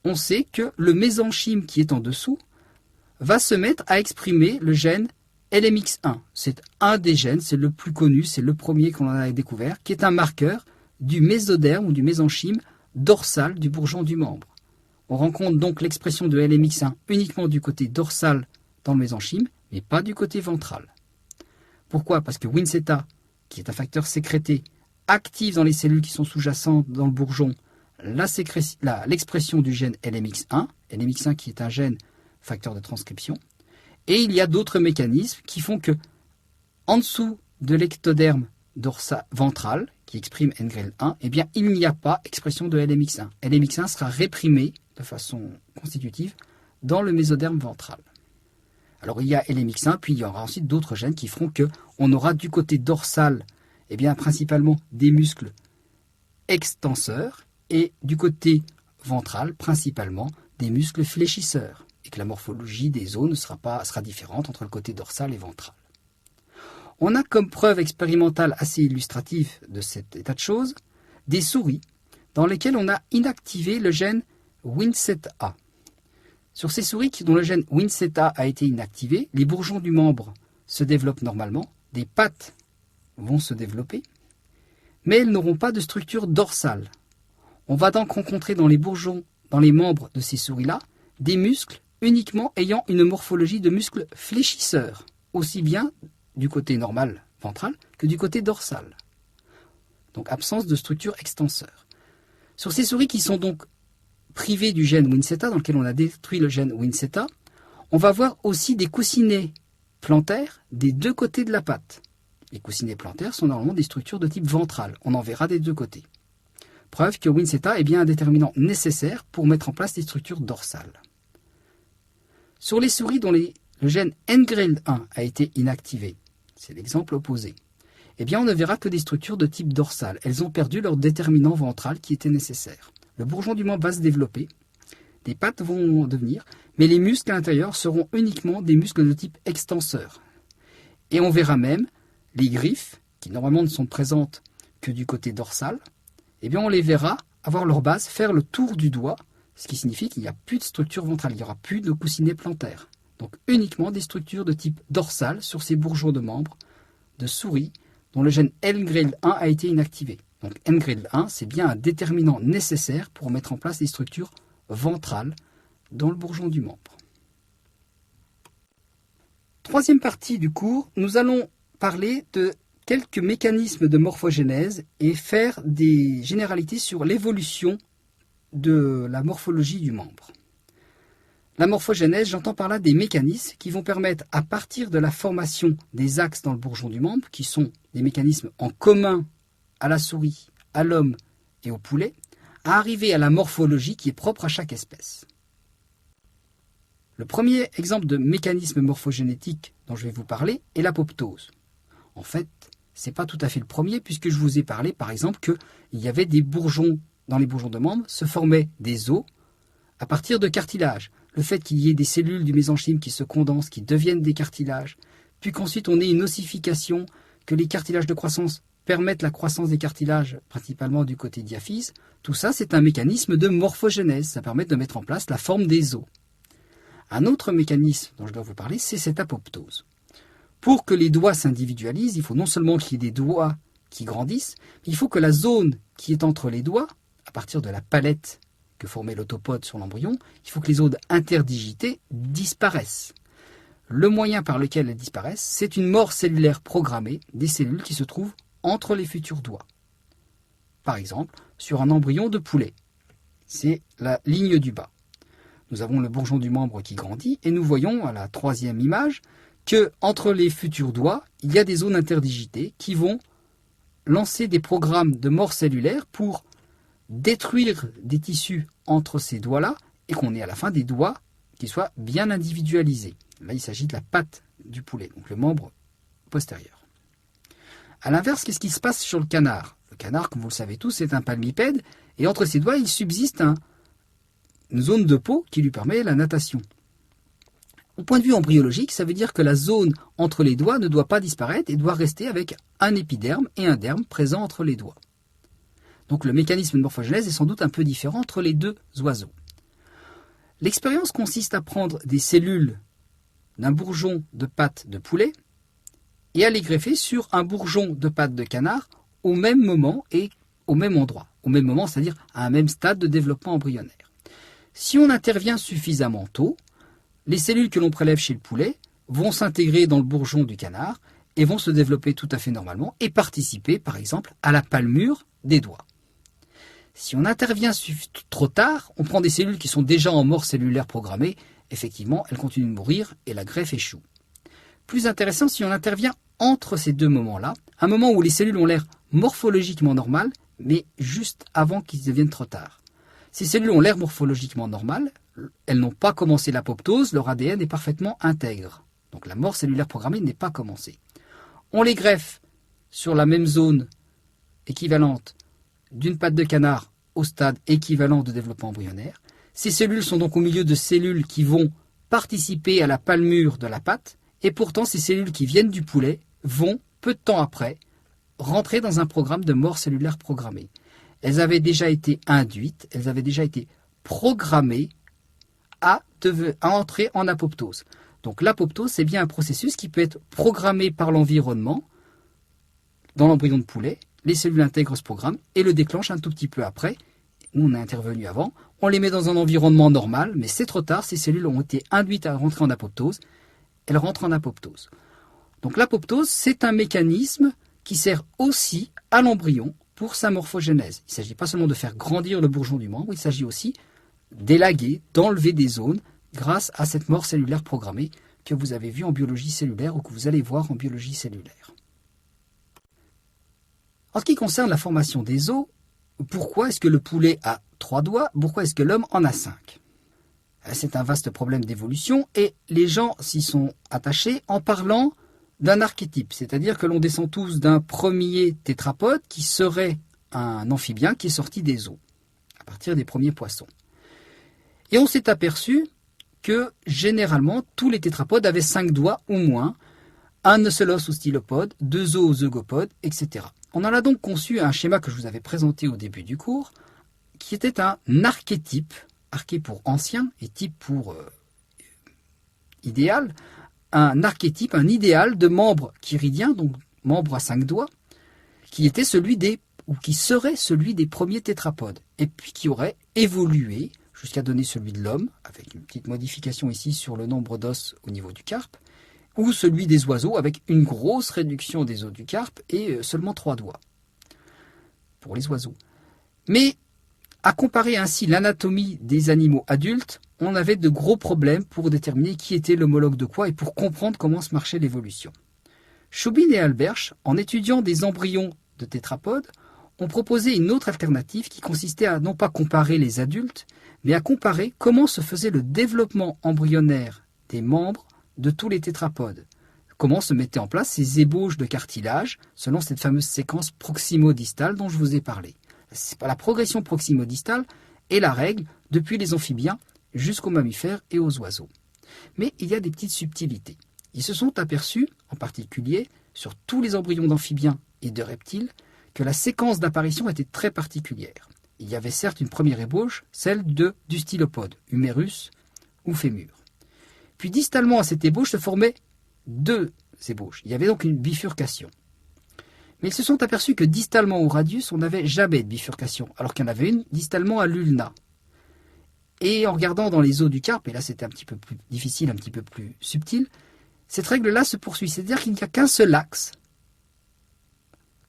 on sait que le mésenchyme qui est en dessous va se mettre à exprimer le gène LMX1. C'est un des gènes, c'est le plus connu, c'est le premier qu'on a découvert, qui est un marqueur du mésoderme ou du mésenchyme dorsal du bourgeon du membre. On rencontre donc l'expression de LMX1 uniquement du côté dorsal dans le mésenchyme, mais pas du côté ventral. Pourquoi? Parce que Wnt, qui est un facteur sécrété, active dans les cellules qui sont sous-jacentes dans le bourgeon l'expression du gène LMX1 qui est un gène facteur de transcription. Et il y a d'autres mécanismes qui font que, en dessous de l'ectoderme ventral, qui exprime NGREL1, eh bien, il n'y a pas expression de LMX1. LMX1 sera réprimé de façon constitutive dans le mésoderme ventral. Alors il y a LMX1, puis il y aura ensuite d'autres gènes qui feront qu'on aura du côté dorsal, eh bien, principalement des muscles extenseurs, et du côté ventral, principalement des muscles fléchisseurs, et que la morphologie des zones sera différente entre le côté dorsal et ventral. On a comme preuve expérimentale assez illustrative de cet état de choses des souris dans lesquelles on a inactivé le gène Wnt. Sur ces souris dont le gène Wnt a été inactivé, les bourgeons du membre se développent normalement, des pattes vont se développer, mais elles n'auront pas de structure dorsale. On va donc rencontrer dans les bourgeons, dans les membres de ces souris-là, des muscles uniquement ayant une morphologie de muscles fléchisseurs, aussi bien du côté normal ventral que du côté dorsal. Donc absence de structure extenseur. Sur ces souris qui sont donc privées du gène Wnt, dans lequel on a détruit le gène Wnt, on va voir aussi des coussinets plantaires des deux côtés de la patte. Les coussinets plantaires sont normalement des structures de type ventral. On en verra des deux côtés. Preuve que Wnt est bien un déterminant nécessaire pour mettre en place des structures dorsales. Sur les souris dont le gène NGREL1 a été inactivé, c'est l'exemple opposé, eh bien on ne verra que des structures de type dorsal. Elles ont perdu leur déterminant ventral qui était nécessaire. Le bourgeon du membre va se développer, des pattes vont devenir, mais les muscles à l'intérieur seront uniquement des muscles de type extenseur. Et on verra même les griffes, qui normalement ne sont présentes que du côté dorsal, eh bien on les verra avoir leur base faire le tour du doigt, ce qui signifie qu'il n'y a plus de structure ventrale, il n'y aura plus de coussinets plantaires. Donc uniquement des structures de type dorsal sur ces bourgeons de membres de souris dont le gène NGREL1 a été inactivé. Donc NGREL1, c'est bien un déterminant nécessaire pour mettre en place des structures ventrales dans le bourgeon du membre. Troisième partie du cours, nous allons parler de quelques mécanismes de morphogénèse et faire des généralités sur l'évolution de la morphologie du membre. La morphogénèse, j'entends par là des mécanismes qui vont permettre, à partir de la formation des axes dans le bourgeon du membre, qui sont des mécanismes en commun à la souris, à l'homme et au poulet, à arriver à la morphologie qui est propre à chaque espèce. Le premier exemple de mécanisme morphogénétique dont je vais vous parler est l'apoptose. En fait, ce n'est pas tout à fait le premier, puisque je vous ai parlé, par exemple, qu'il y avait des bourgeons, dans les bourgeons de membres, se formaient des os à partir de cartilage. Le fait qu'il y ait des cellules du mésenchyme qui se condensent, qui deviennent des cartilages, puis qu'ensuite on ait une ossification, que les cartilages de croissance permettent la croissance des cartilages, principalement du côté diaphyse, tout ça c'est un mécanisme de morphogénèse, ça permet de mettre en place la forme des os. Un autre mécanisme dont je dois vous parler, c'est cette apoptose. Pour que les doigts s'individualisent, il faut non seulement qu'il y ait des doigts qui grandissent, mais il faut que la zone qui est entre les doigts, à partir de la palette que formait l'autopode sur l'embryon, il faut que les zones interdigitées disparaissent. Le moyen par lequel elles disparaissent, c'est une mort cellulaire programmée des cellules qui se trouvent entre les futurs doigts. Par exemple, sur un embryon de poulet. C'est la ligne du bas. Nous avons le bourgeon du membre qui grandit et nous voyons à la troisième image que entre les futurs doigts, il y a des zones interdigitées qui vont lancer des programmes de mort cellulaire pour détruire des tissus entre ces doigts-là et qu'on ait à la fin des doigts qui soient bien individualisés. Là, il s'agit de la patte du poulet, donc le membre postérieur. A l'inverse, qu'est-ce qui se passe sur le canard? Le canard, comme vous le savez tous, c'est un palmipède et entre ses doigts, il subsiste une zone de peau qui lui permet la natation. Au point de vue embryologique, ça veut dire que la zone entre les doigts ne doit pas disparaître et doit rester avec un épiderme et un derme présents entre les doigts. Donc le mécanisme de morphogénèse est sans doute un peu différent entre les deux oiseaux. L'expérience consiste à prendre des cellules d'un bourgeon de pattes de poulet et à les greffer sur un bourgeon de pattes de canard au même moment et au même endroit. Au même moment, c'est-à-dire à un même stade de développement embryonnaire. Si on intervient suffisamment tôt, les cellules que l'on prélève chez le poulet vont s'intégrer dans le bourgeon du canard et vont se développer tout à fait normalement et participer, par exemple, à la palmure des doigts. Si on intervient trop tard, on prend des cellules qui sont déjà en mort cellulaire programmée, effectivement, elles continuent de mourir et la greffe échoue. Plus intéressant si on intervient entre ces deux moments-là, un moment où les cellules ont l'air morphologiquement normales, mais juste avant qu'ils deviennent trop tard. Ces cellules ont l'air morphologiquement normales, elles n'ont pas commencé l'apoptose, leur ADN est parfaitement intègre. Donc la mort cellulaire programmée n'est pas commencée. On les greffe sur la même zone équivalente d'une patte de canard au stade équivalent de développement embryonnaire. Ces cellules sont donc au milieu de cellules qui vont participer à la palmure de la patte, et pourtant ces cellules qui viennent du poulet vont, peu de temps après, rentrer dans un programme de mort cellulaire programmée. Elles avaient déjà été induites, elles avaient déjà été programmées à entrer en apoptose. Donc l'apoptose, c'est bien un processus qui peut être programmé par l'environnement dans l'embryon de poulet. Les cellules intègrent ce programme et le déclenchent un tout petit peu après, où on est intervenu avant. On les met dans un environnement normal, mais c'est trop tard, ces cellules ont été induites à rentrer en apoptose. Elles rentrent en apoptose. Donc l'apoptose, c'est un mécanisme qui sert aussi à l'embryon pour sa morphogénèse. Il ne s'agit pas seulement de faire grandir le bourgeon du membre, il s'agit aussi d'élaguer, d'enlever des zones grâce à cette mort cellulaire programmée que vous avez vue en biologie cellulaire ou que vous allez voir en biologie cellulaire. En ce qui concerne la formation des os, pourquoi est-ce que le poulet a 3 doigts? Pourquoi est-ce que l'homme en a 5? C'est un vaste problème d'évolution et les gens s'y sont attachés en parlant d'un archétype, c'est-à-dire que l'on descend tous d'un premier tétrapode qui serait un amphibien qui est sorti des eaux, à partir des premiers poissons. Et on s'est aperçu que généralement tous les tétrapodes avaient 5 doigts ou moins, un océlos ou stylopode, 2 os ou zeugopodes, etc. On en a donc conçu un schéma que je vous avais présenté au début du cours, qui était un archétype, arché pour ancien et type pour idéal, un archétype, un idéal de membre chiridien, donc membre à 5 doigts, qui était celui des, ou qui serait celui des premiers tétrapodes, et puis qui aurait évolué jusqu'à donner celui de l'homme, avec une petite modification ici sur le nombre d'os au niveau du carpe, ou celui des oiseaux avec une grosse réduction des os du carpe et seulement 3 doigts pour les oiseaux. Mais à comparer ainsi l'anatomie des animaux adultes, on avait de gros problèmes pour déterminer qui était l'homologue de quoi et pour comprendre comment se marchait l'évolution. Schubin et Alberch, en étudiant des embryons de tétrapodes, ont proposé une autre alternative qui consistait à non pas comparer les adultes, mais à comparer comment se faisait le développement embryonnaire des membres de tous les tétrapodes. Comment se mettaient en place ces ébauches de cartilage selon cette fameuse séquence proximo-distale dont je vous ai parlé. La progression proximo-distale est la règle depuis les amphibiens jusqu'aux mammifères et aux oiseaux. Mais il y a des petites subtilités. Ils se sont aperçus, en particulier sur tous les embryons d'amphibiens et de reptiles, que la séquence d'apparition était très particulière. Il y avait certes une première ébauche, celle du stylopode, humérus ou fémur. Puis distalement à cette ébauche se formaient 2 ébauches. Il y avait donc une bifurcation. Mais ils se sont aperçus que distalement au radius, on n'avait jamais de bifurcation, alors qu'il y en avait une distalement à l'ulna. Et en regardant dans les os du carpe, et là c'était un petit peu plus difficile, un petit peu plus subtil, cette règle-là se poursuit. C'est-à-dire qu'il n'y a qu'un seul axe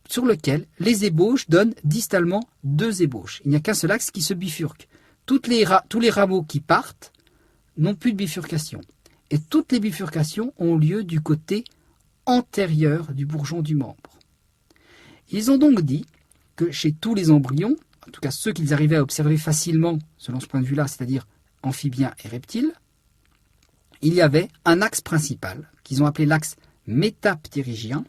sur lequel les ébauches donnent distalement 2 ébauches. Il n'y a qu'un seul axe qui se bifurque. Tous les rameaux qui partent n'ont plus de bifurcation. Et toutes les bifurcations ont lieu du côté antérieur du bourgeon du membre. Ils ont donc dit que chez tous les embryons, en tout cas ceux qu'ils arrivaient à observer facilement selon ce point de vue-là, c'est-à-dire amphibiens et reptiles, il y avait un axe principal qu'ils ont appelé l'axe métaptérygien,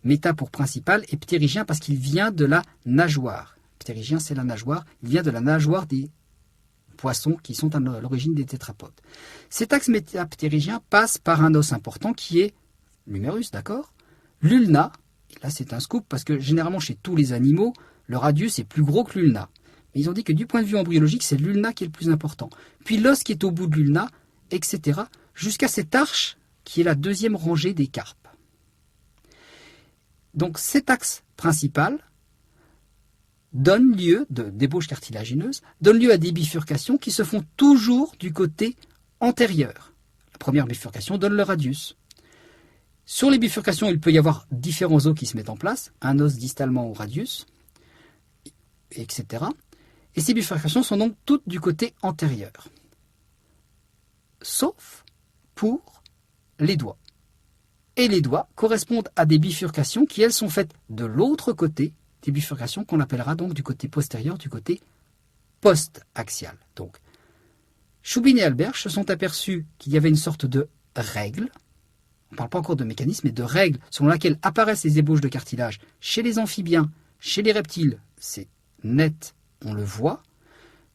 méta pour principal et ptérygien parce qu'il vient de la nageoire. Ptérygien, c'est la nageoire, il vient de la nageoire des poissons qui sont à l'origine des tétrapodes. Cet axe métaptérygien passe par un os important qui est l'humérus, d'accord, l'ulna. Et là, c'est un scoop parce que généralement, chez tous les animaux, le radius est plus gros que l'ulna. Mais ils ont dit que du point de vue embryologique, c'est l'ulna qui est le plus important. Puis l'os qui est au bout de l'ulna, etc. jusqu'à cette arche qui est la deuxième rangée des carpes. Donc cet axe principal donne lieu, de débauche cartilagineuse, donne lieu à des bifurcations qui se font toujours du côté antérieur. La première bifurcation donne le radius. Sur les bifurcations, il peut y avoir différents os qui se mettent en place, un os distalement au radius, etc. Et ces bifurcations sont donc toutes du côté antérieur. Sauf pour les doigts. Et les doigts correspondent à des bifurcations qui, elles, sont faites de l'autre côté, des bifurcations qu'on appellera donc du côté postérieur, du côté post-axial. Donc, Shubin et Albert se sont aperçus qu'il y avait une sorte de règle, on ne parle pas encore de mécanisme, mais de règle selon laquelle apparaissent les ébauches de cartilage chez les amphibiens, chez les reptiles, c'est net, on le voit.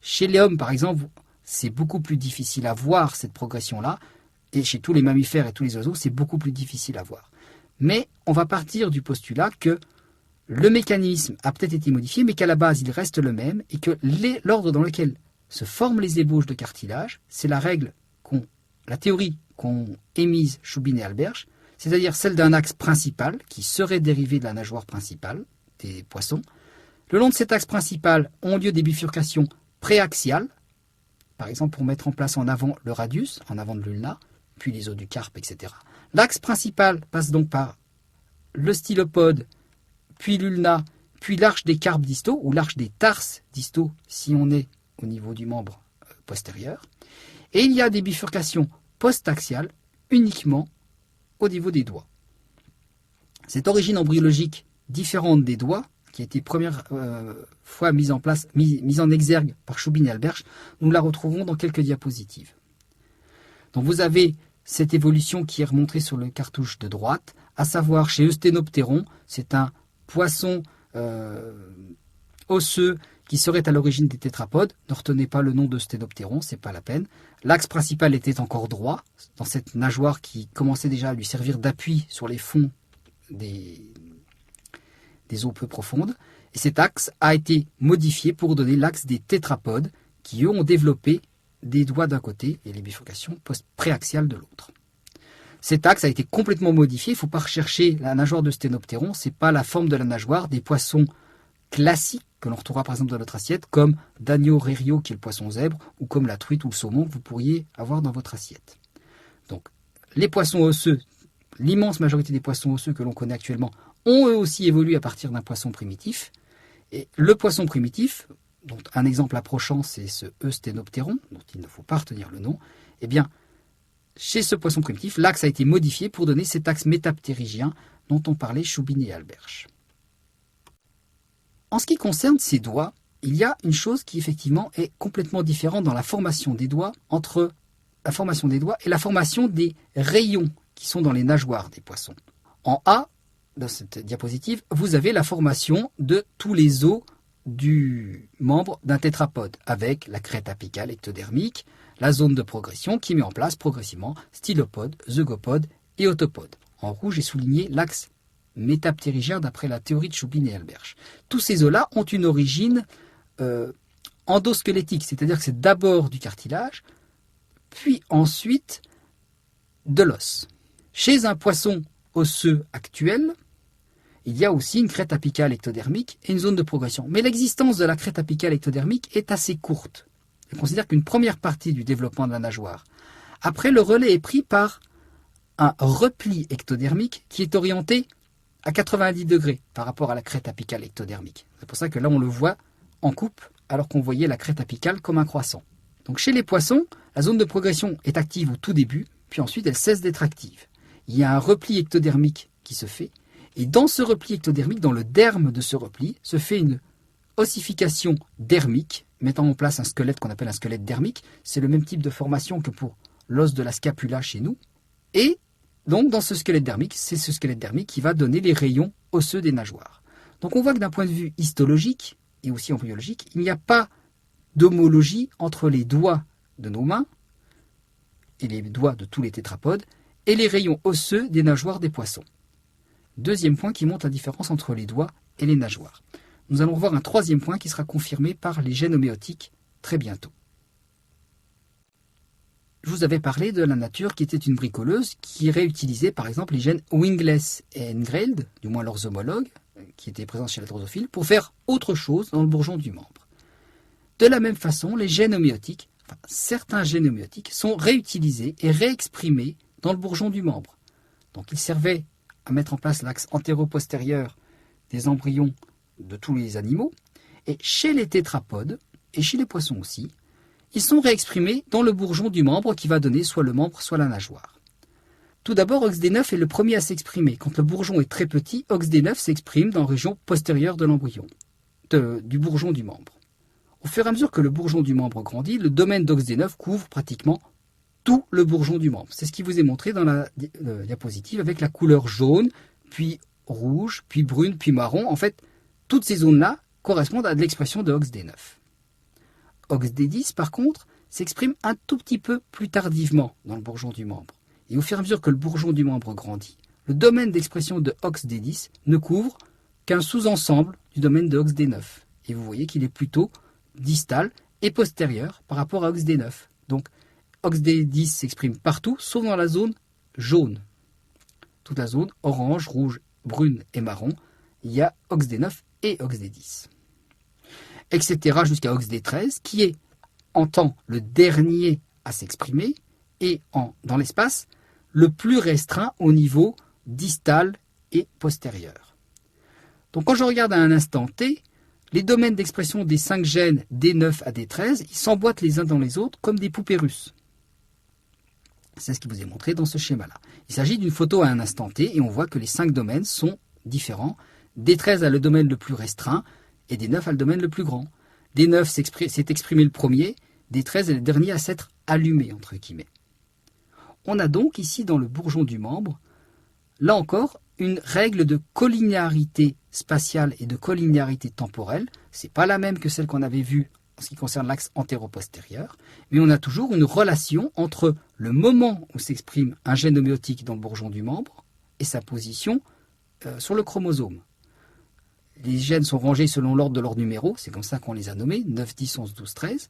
Chez les hommes, par exemple, c'est beaucoup plus difficile à voir cette progression-là, et chez tous les mammifères et tous les oiseaux, c'est beaucoup plus difficile à voir. Mais on va partir du postulat que le mécanisme a peut-être été modifié, mais qu'à la base, il reste le même, et que l'ordre dans lequel se forment les ébauches de cartilage, c'est la règle la théorie qu'ont émise Shubin et Albert, c'est-à-dire celle d'un axe principal qui serait dérivé de la nageoire principale des poissons. Le long de cet axe principal ont lieu des bifurcations préaxiales, par exemple pour mettre en place en avant le radius, en avant de l'ulna, puis les os du carpe, etc. L'axe principal passe donc par le stylopode, puis l'ulna, puis l'arche des carpes distaux, ou l'arche des tarses distaux, si on est au niveau du membre postérieur. Et il y a des bifurcations post-axiales uniquement au niveau des doigts. Cette origine embryologique différente des doigts, qui a été première fois mise en exergue par Shubin et Albert, nous la retrouvons dans quelques diapositives. Donc vous avez cette évolution qui est remontrée sur le cartouche de droite, à savoir chez Eusthénoptéron, c'est un poisson osseux qui serait à l'origine des tétrapodes. Ne retenez pas le nom d'Eusthénoptéron, c'est pas la peine. L'axe principal était encore droit, dans cette nageoire qui commençait déjà à lui servir d'appui sur les fonds des eaux peu profondes. Et cet axe a été modifié pour donner l'axe des tétrapodes, qui eux ont développé des doigts d'un côté et les bifurcations préaxiales de l'autre. Cet axe a été complètement modifié. Il ne faut pas rechercher la nageoire de Sténoptéron. Ce n'est pas la forme de la nageoire des poissons classiques que l'on retrouvera par exemple dans notre assiette, comme Danio rerio, qui est le poisson zèbre, ou comme la truite ou le saumon que vous pourriez avoir dans votre assiette. Donc, les poissons osseux, l'immense majorité des poissons osseux que l'on connaît actuellement, ont eux aussi évolué à partir d'un poisson primitif. Et le poisson primitif, dont un exemple approchant, c'est ce Eusthénoptéron, dont il ne faut pas retenir le nom, eh bien, chez ce poisson primitif, l'axe a été modifié pour donner cet axe métaptérygien dont on parlait Shubin et Albert. En ce qui concerne ces doigts, il y a une chose qui effectivement est complètement différente dans la formation des doigts entre la formation des doigts et la formation des rayons qui sont dans les nageoires des poissons. En A, dans cette diapositive, vous avez la formation de tous les os du membre d'un tétrapode, avec la crête apicale ectodermique, la zone de progression qui met en place progressivement stylopode, zygopode et autopode. En rouge est souligné l'axe métaptérygien d'après la théorie de Shubin et Albert. Tous ces os-là ont une origine endosquelettique, c'est-à-dire que c'est d'abord du cartilage, puis ensuite de l'os. Chez un poisson osseux actuel, il y a aussi une crête apicale ectodermique et une zone de progression. Mais l'existence de la crête apicale ectodermique est assez courte. On considère qu'une première partie du développement de la nageoire. Après, le relais est pris par un repli ectodermique qui est orienté à 90 degrés par rapport à la crête apicale ectodermique. C'est pour ça que là, on le voit en coupe, alors qu'on voyait la crête apicale comme un croissant. Donc chez les poissons, la zone de progression est active au tout début, puis ensuite elle cesse d'être active. Il y a un repli ectodermique qui se fait, et dans ce repli ectodermique, dans le derme de ce repli, se fait une ossification dermique, mettant en place un squelette qu'on appelle un squelette dermique. C'est le même type de formation que pour l'os de la scapula chez nous. Et donc dans ce squelette dermique, c'est ce squelette dermique qui va donner les rayons osseux des nageoires. Donc on voit que d'un point de vue histologique et aussi embryologique, il n'y a pas d'homologie entre les doigts de nos mains et les doigts de tous les tétrapodes et les rayons osseux des nageoires des poissons. Deuxième point qui montre la différence entre les doigts et les nageoires. nous allons voir un troisième point qui sera confirmé par les gènes homéotiques très bientôt. Je vous avais parlé de la nature qui était une bricoleuse qui réutilisait par exemple les gènes Wingless et Engreld, du moins leurs homologues, qui étaient présents chez la drosophile, pour faire autre chose dans le bourgeon du membre. De la même façon, les gènes homéotiques, certains gènes homéotiques, sont réutilisés et réexprimés dans le bourgeon du membre. Donc ils servaient à mettre en place l'axe antéro-postérieur des embryons de tous les animaux, et chez les tétrapodes, et chez les poissons aussi, ils sont réexprimés dans le bourgeon du membre qui va donner soit le membre, soit la nageoire. Tout d'abord, OXD9 est le premier à s'exprimer. Quand le bourgeon est très petit, OXD9 s'exprime dans la région postérieure de l'embryon, du bourgeon du membre. Au fur et à mesure que le bourgeon du membre grandit, le domaine d'OXD9 couvre pratiquement tout le bourgeon du membre. C'est ce qui vous est montré dans la diapositive avec la couleur jaune, puis rouge, puis brune, puis marron. En fait, toutes ces zones-là correspondent à de l'expression de OXD9. OXD10, par contre, s'exprime un tout petit peu plus tardivement dans le bourgeon du membre. Et au fur et à mesure que le bourgeon du membre grandit, le domaine d'expression de OXD10 ne couvre qu'un sous-ensemble du domaine de OXD9. Et vous voyez qu'il est plutôt distal et postérieur par rapport à OXD9. Donc, OXD10 s'exprime partout, sauf dans la zone jaune. Toute la zone orange, rouge, brune et marron, il y a OXD9 et OXD10. Etc. jusqu'à OXD13, qui est en temps le dernier à s'exprimer et dans l'espace le plus restreint au niveau distal et postérieur. Donc quand je regarde à un instant T, les domaines d'expression des 5 gènes D9 à D13, ils s'emboîtent les uns dans les autres comme des poupées russes. C'est ce qui vous est montré dans ce schéma-là. Il s'agit d'une photo à un instant T et on voit que les 5 domaines sont différents. D13 a le domaine le plus restreint et D9 a le domaine le plus grand. D9 s'est exprimé le premier, D13 est le dernier à s'être allumé, entre guillemets. On a donc ici dans le bourgeon du membre, là encore, une règle de collinéarité spatiale et de collinéarité temporelle. Ce n'est pas la même que celle qu'on avait vue en ce qui concerne l'axe antéro-postérieur, mais on a toujours une relation entre le moment où s'exprime un gène homéotique dans le bourgeon du membre et sa position sur le chromosome. Les gènes sont rangés selon l'ordre de leur numéro, c'est comme ça qu'on les a nommés, 9, 10, 11, 12, 13.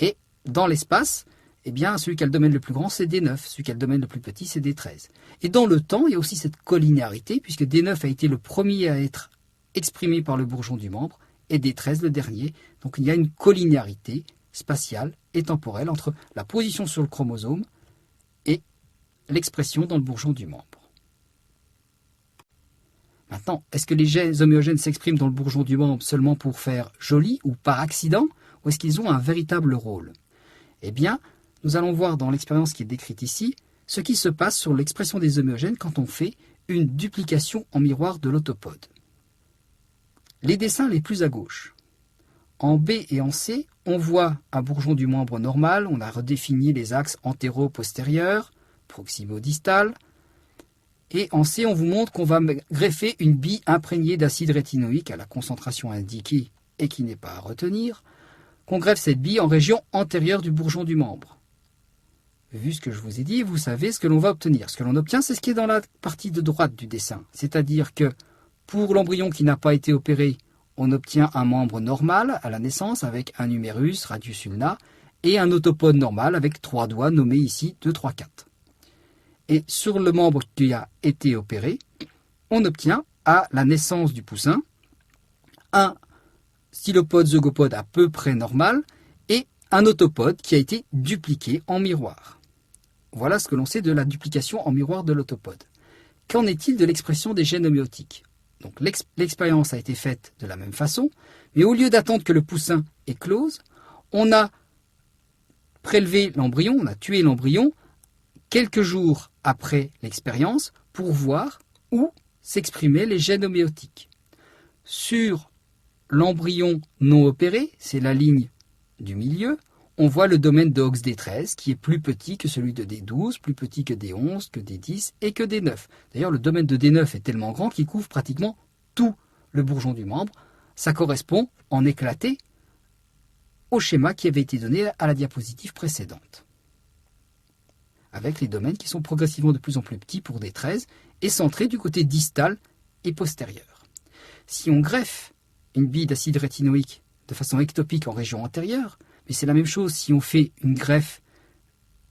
Et dans l'espace, eh bien, celui qui a le domaine le plus grand, c'est D9. Celui qui a le domaine le plus petit, c'est D13. Et dans le temps, il y a aussi cette collinéarité, puisque D9 a été le premier à être exprimé par le bourgeon du membre, et D13 le dernier. Donc il y a une collinéarité spatiale et temporelle entre la position sur le chromosome et l'expression dans le bourgeon du membre. Maintenant, est-ce que les gènes homéogènes s'expriment dans le bourgeon du membre seulement pour faire joli ou par accident, ou est-ce qu'ils ont un véritable rôle? Eh bien, nous allons voir dans l'expérience qui est décrite ici, ce qui se passe sur l'expression des homéogènes quand on fait une duplication en miroir de l'autopode. Les dessins les plus à gauche. En B et en C, on voit un bourgeon du membre normal, on a redéfini les axes antéro-postérieurs, proximo-distal. Et en C, on vous montre qu'on va greffer une bille imprégnée d'acide rétinoïque à la concentration indiquée et qui n'est pas à retenir, qu'on greffe cette bille en région antérieure du bourgeon du membre. Vu ce que je vous ai dit, vous savez ce que l'on va obtenir. Ce que l'on obtient, c'est ce qui est dans la partie de droite du dessin. C'est-à-dire que pour l'embryon qui n'a pas été opéré, on obtient un membre normal à la naissance avec un numérus, radius ulna, et un autopode normal avec 3 doigts nommés ici 2, 3, 4. Et sur le membre qui a été opéré, on obtient à la naissance du poussin un stylopode zygopode à peu près normal et un autopode qui a été dupliqué en miroir. Voilà ce que l'on sait de la duplication en miroir de l'autopode. Qu'en est-il de l'expression des gènes homéotiques? Donc l'expérience a été faite de la même façon, mais au lieu d'attendre que le poussin éclose, on a prélevé l'embryon, on a tué l'embryon quelques jours après l'expérience pour voir où s'exprimaient les gènes homéotiques. Sur l'embryon non opéré, c'est la ligne du milieu, on voit le domaine de OXD13 qui est plus petit que celui de D12, plus petit que D11, que D10 et que D9. D'ailleurs, le domaine de D9 est tellement grand qu'il couvre pratiquement tout le bourgeon du membre. Ça correspond en éclaté au schéma qui avait été donné à la diapositive précédente, avec les domaines qui sont progressivement de plus en plus petits pour D13 et centrés du côté distal et postérieur. Si on greffe une bille d'acide rétinoïque de façon ectopique en région antérieure, mais c'est la même chose si on fait une greffe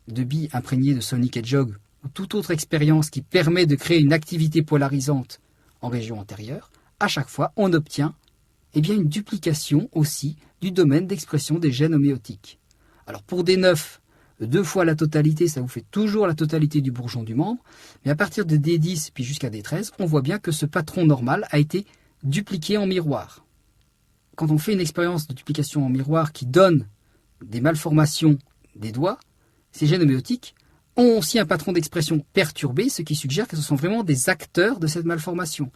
de billes imprégnées de Sonic Hedgehog ou toute autre expérience qui permet de créer une activité polarisante en région antérieure. À chaque fois, on obtient une duplication aussi du domaine d'expression des gènes homéotiques. Alors pour D9, 2 fois la totalité, ça vous fait toujours la totalité du bourgeon du membre, mais à partir de D10 puis jusqu'à D13, on voit bien que ce patron normal a été dupliqué en miroir. Quand on fait une expérience de duplication en miroir qui donne des malformations des doigts, ces gènes homéotiques ont aussi un patron d'expression perturbé, ce qui suggère que ce sont vraiment des acteurs de cette malformation.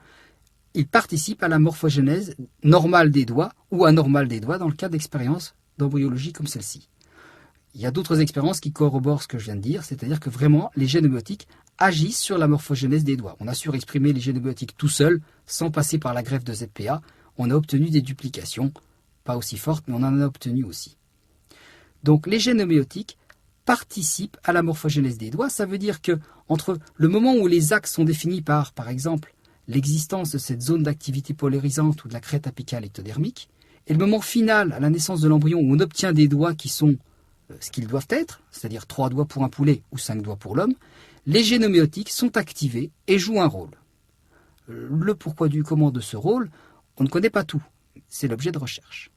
Ils participent à la morphogénèse normale des doigts ou anormale des doigts dans le cas d'expériences d'embryologie comme celle-ci. Il y a d'autres expériences qui corroborent ce que je viens de dire, c'est-à-dire que vraiment les gènes homéotiques agissent sur la morphogénèse des doigts. On a su exprimer les gènes homéotiques tout seul, sans passer par la greffe de ZPA. On a obtenu des duplications, pas aussi fortes, mais on en a obtenu aussi. Donc les gènes homéotiques participent à la morphogénèse des doigts. Ça veut dire que entre le moment où les axes sont définis par exemple, l'existence de cette zone d'activité polarisante ou de la crête apicale ectodermique, et le moment final, à la naissance de l'embryon, où on obtient des doigts qui sont ce qu'ils doivent être, c'est-à-dire 3 doigts pour un poulet ou 5 doigts pour l'homme, les gènes homéotiques sont activés et jouent un rôle. Le pourquoi du comment de ce rôle, on ne connaît pas tout. C'est l'objet de recherche.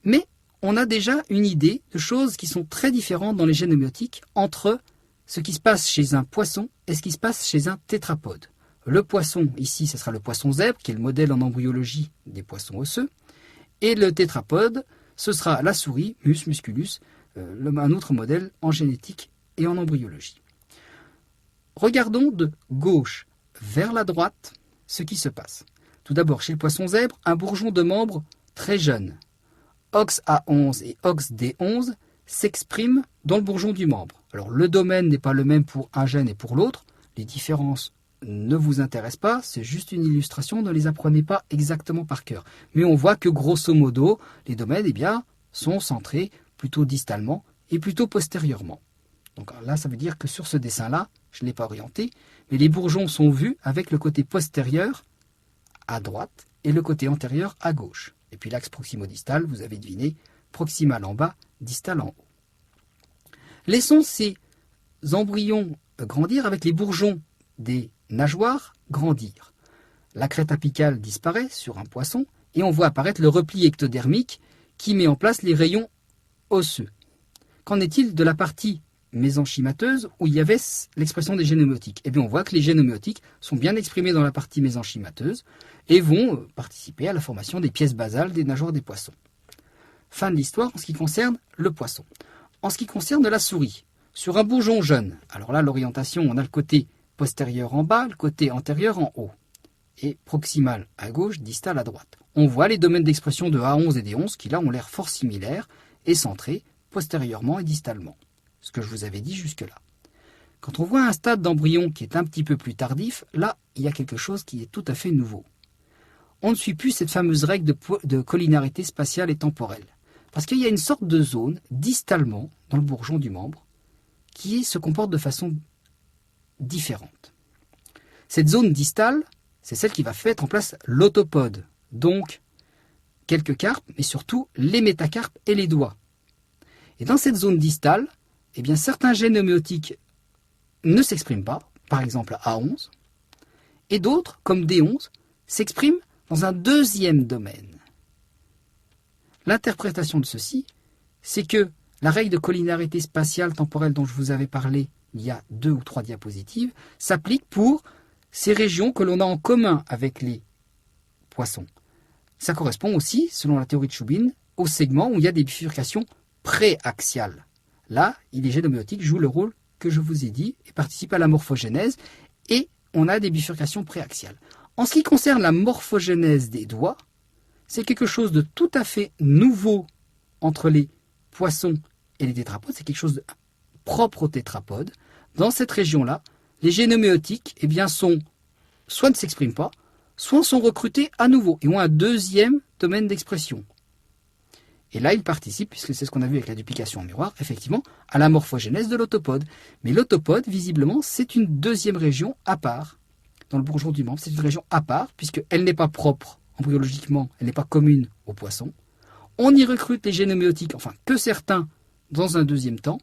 Mais on a déjà une idée de choses qui sont très différentes dans les gènes homéotiques entre ce qui se passe chez un poisson et ce qui se passe chez un tétrapode. Le poisson, ici, ce sera le poisson zèbre, qui est le modèle en embryologie des poissons osseux, et le tétrapode, ce sera la souris, Mus musculus, un autre modèle en génétique et en embryologie. Regardons de gauche vers la droite ce qui se passe. Tout d'abord, chez le poisson zèbre, un bourgeon de membre très jeune, OXA11 et OXD11, s'expriment dans le bourgeon du membre. Alors, le domaine n'est pas le même pour un gène et pour l'autre. Les différences ne vous intéressent pas, c'est juste une illustration, ne les apprenez pas exactement par cœur. Mais on voit que grosso modo, les domaines sont centrés plutôt distalement et plutôt postérieurement. Donc là, ça veut dire que sur ce dessin-là, je ne l'ai pas orienté, mais les bourgeons sont vus avec le côté postérieur à droite et le côté antérieur à gauche. Et puis l'axe proximo-distal, vous avez deviné, proximal en bas, distal en haut. Laissons ces embryons grandir avec les bourgeons des nageoires grandir. La crête apicale disparaît sur un poisson et on voit apparaître le repli ectodermique qui met en place les rayons osseux. Qu'en est-il de la partie mésenchymateuse où il y avait l'expression des gènes homéotiques? Eh bien, on voit que les gènes homéotiques sont bien exprimés dans la partie mésenchymateuse et vont participer à la formation des pièces basales des nageoires des poissons. Fin de l'histoire en ce qui concerne le poisson. En ce qui concerne la souris, sur un bourgeon jeune, alors là, l'orientation, on a le côté postérieur en bas, le côté antérieur en haut, et proximal à gauche, distal à droite. On voit les domaines d'expression de A11 et D11 qui là ont l'air fort similaires et centrés postérieurement et distalement. Ce que je vous avais dit jusque-là. Quand on voit un stade d'embryon qui est un petit peu plus tardif, là, il y a quelque chose qui est tout à fait nouveau. On ne suit plus cette fameuse règle de collinarité spatiale et temporelle. Parce qu'il y a une sorte de zone, distalement, dans le bourgeon du membre, qui se comporte de façon différente. Cette zone distale, c'est celle qui va mettre en place l'autopode, donc quelques carpes, mais surtout les métacarpes et les doigts. Et dans cette zone distale, eh bien, certains gènes homéotiques ne s'expriment pas, par exemple A11, et d'autres, comme D11, s'expriment dans un deuxième domaine. L'interprétation de ceci, c'est que la règle de collinarité spatiale temporelle dont je vous avais parlé il y a 2 ou 3 diapositives, s'applique pour ces régions que l'on a en commun avec les poissons. Ça correspond aussi, selon la théorie de Chubin, au segment où il y a des bifurcations préaxiales. Là, les gènes homéotiques jouent le rôle que je vous ai dit et participent à la morphogénèse et on a des bifurcations préaxiales. En ce qui concerne la morphogénèse des doigts, c'est quelque chose de tout à fait nouveau entre les poissons et les tétrapodes. C'est quelque chose de propre aux tétrapodes. Dans cette région-là, les gènes homéotiques soit ne s'expriment pas, soit sont recrutés à nouveau et ont un deuxième domaine d'expression. Et là, ils participent, puisque c'est ce qu'on a vu avec la duplication en miroir, effectivement, à la morphogénèse de l'autopode. Mais l'autopode, visiblement, c'est une deuxième région à part. Dans le bourgeon du membre, c'est une région à part, puisqu'elle n'est pas propre embryologiquement, elle n'est pas commune aux poissons. On y recrute les gènes homéotiques, enfin que certains, dans un deuxième temps.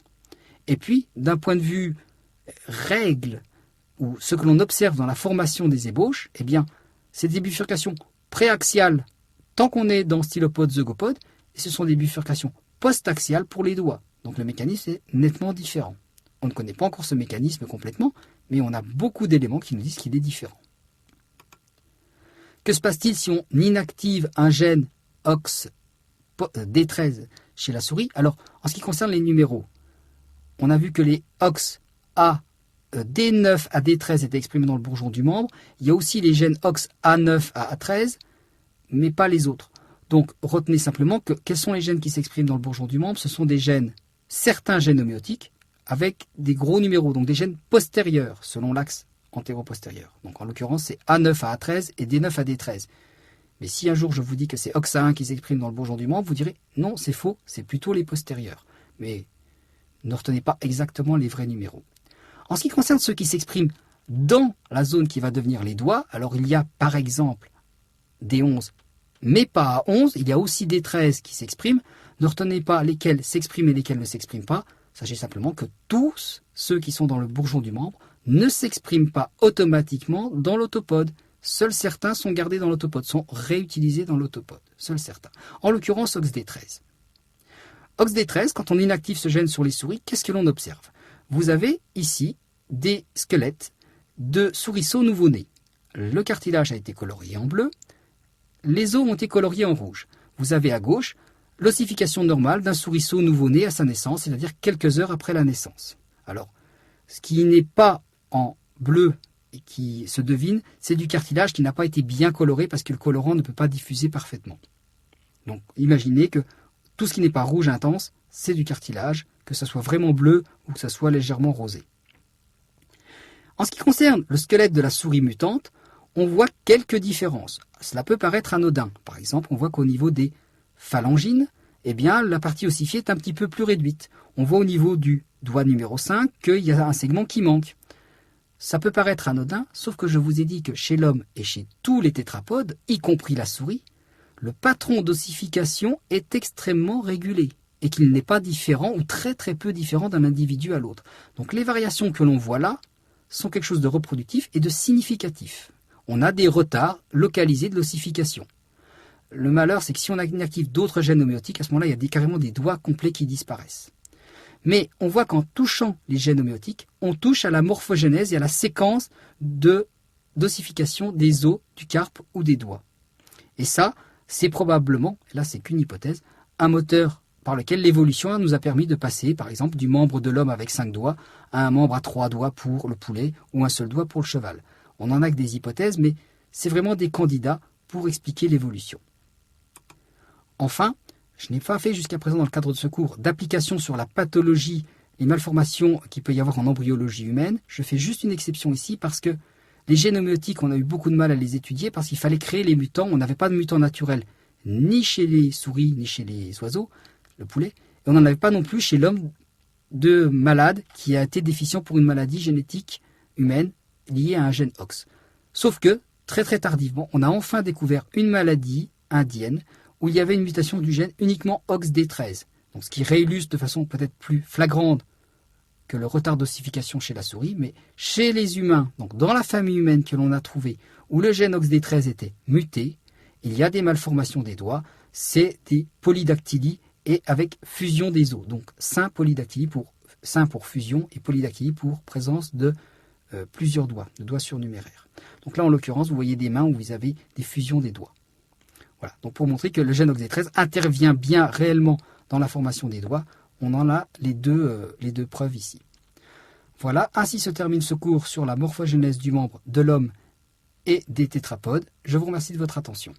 Et puis, d'un point de vue règle, ou ce que l'on observe dans la formation des ébauches, eh bien, c'est des bifurcations préaxiales tant qu'on est dans stylopodes, zeugopodes, et ce sont des bifurcations post-axiales pour les doigts. Donc le mécanisme est nettement différent. On ne connaît pas encore ce mécanisme complètement, mais on a beaucoup d'éléments qui nous disent qu'il est différent. Que se passe-t-il si on inactive un gène OX-D13 chez la souris? Alors, en ce qui concerne les numéros, on a vu que les OX A D9 à D13 étaient exprimés dans le bourgeon du membre. Il y a aussi les gènes OX A9 à A13, mais pas les autres. Donc, retenez simplement que quels sont les gènes qui s'expriment dans le bourgeon du membre? Ce sont des gènes, certains gènes homéotiques, avec des gros numéros, donc des gènes postérieurs, selon l'axe antéro-postérieur. Donc, en l'occurrence, c'est A9 à A13 et D9 à D13. Mais si un jour je vous dis que c'est OXA1 qui s'exprime dans le bourgeon du membre, vous direz non, c'est faux, c'est plutôt les postérieurs. Mais ne retenez pas exactement les vrais numéros. En ce qui concerne ceux qui s'expriment dans la zone qui va devenir les doigts, alors il y a par exemple D11, mais pas à 11, il y a aussi D13 qui s'expriment. Ne retenez pas lesquels s'expriment et lesquels ne s'expriment pas. Sachez simplement que tous ceux qui sont dans le bourgeon du membre ne s'expriment pas automatiquement dans l'autopode. Seuls certains sont gardés dans l'autopode, sont réutilisés dans l'autopode. Seuls certains. En l'occurrence, OXD13. OXD13, quand on inactive ce gène sur les souris, qu'est-ce que l'on observe? Vous avez ici des squelettes de souriceaux nouveau-nés. Le cartilage a été colorié en bleu, les os ont été coloriés en rouge. Vous avez à gauche l'ossification normale d'un souriceau nouveau-né à sa naissance, c'est-à-dire quelques heures après la naissance. Alors, ce qui n'est pas en bleu et qui se devine, c'est du cartilage qui n'a pas été bien coloré parce que le colorant ne peut pas diffuser parfaitement. Donc, imaginez que tout ce qui n'est pas rouge intense, c'est du cartilage, que ce soit vraiment bleu ou que ce soit légèrement rosé. En ce qui concerne le squelette de la souris mutante, on voit quelques différences. Cela peut paraître anodin. Par exemple, on voit qu'au niveau des phalangines, eh bien, la partie ossifiée est un petit peu plus réduite. On voit au niveau du doigt numéro 5 qu'il y a un segment qui manque. Ça peut paraître anodin, sauf que je vous ai dit que chez l'homme et chez tous les tétrapodes, y compris la souris, le patron d'ossification est extrêmement régulé et qu'il n'est pas différent ou très très peu différent d'un individu à l'autre. Donc les variations que l'on voit là sont quelque chose de reproductif et de significatif. On a des retards localisés de l'ossification. Le malheur, c'est que si on inactive d'autres gènes homéotiques, à ce moment-là, il y a carrément des doigts complets qui disparaissent. Mais on voit qu'en touchant les gènes homéotiques, on touche à la morphogénèse et à la séquence d'ossification des os, du carpe ou des doigts. Et ça, c'est probablement, là c'est qu'une hypothèse, un moteur par lequel l'évolution nous a permis de passer, par exemple, du membre de l'homme avec 5 doigts à un membre à 3 doigts pour le poulet ou un seul doigt pour le cheval. On n'en a que des hypothèses, mais c'est vraiment des candidats pour expliquer l'évolution. Enfin, je n'ai pas fait jusqu'à présent dans le cadre de ce cours d'application sur la pathologie, les malformations qu'il peut y avoir en embryologie humaine. Je fais juste une exception ici parce que les gènes homéotiques, on a eu beaucoup de mal à les étudier parce qu'il fallait créer les mutants. On n'avait pas de mutants naturels ni chez les souris ni chez les oiseaux, le poulet. Et on n'en avait pas non plus chez l'homme de malade qui a été déficient pour une maladie génétique humaine liée à un gène OX. Sauf que, très très tardivement, on a enfin découvert une maladie indienne où il y avait une mutation du gène uniquement OXD13. Donc, ce qui réillustre de façon peut-être plus flagrante que le retard d'ossification chez la souris, mais chez les humains, donc dans la famille humaine que l'on a trouvée, où le gène OXD13 était muté, il y a des malformations des doigts, c'est des polydactylies et avec fusion des os. Donc sein pour fusion et polydactylie pour présence de plusieurs doigts, de doigts surnuméraires. Donc là, en l'occurrence, vous voyez des mains où vous avez des fusions des doigts. Voilà, donc pour montrer que le gène OXD13 intervient bien réellement dans la formation des doigts, on en a les deux preuves ici. Voilà, ainsi se termine ce cours sur la morphogénèse du membre de l'homme et des tétrapodes. Je vous remercie de votre attention.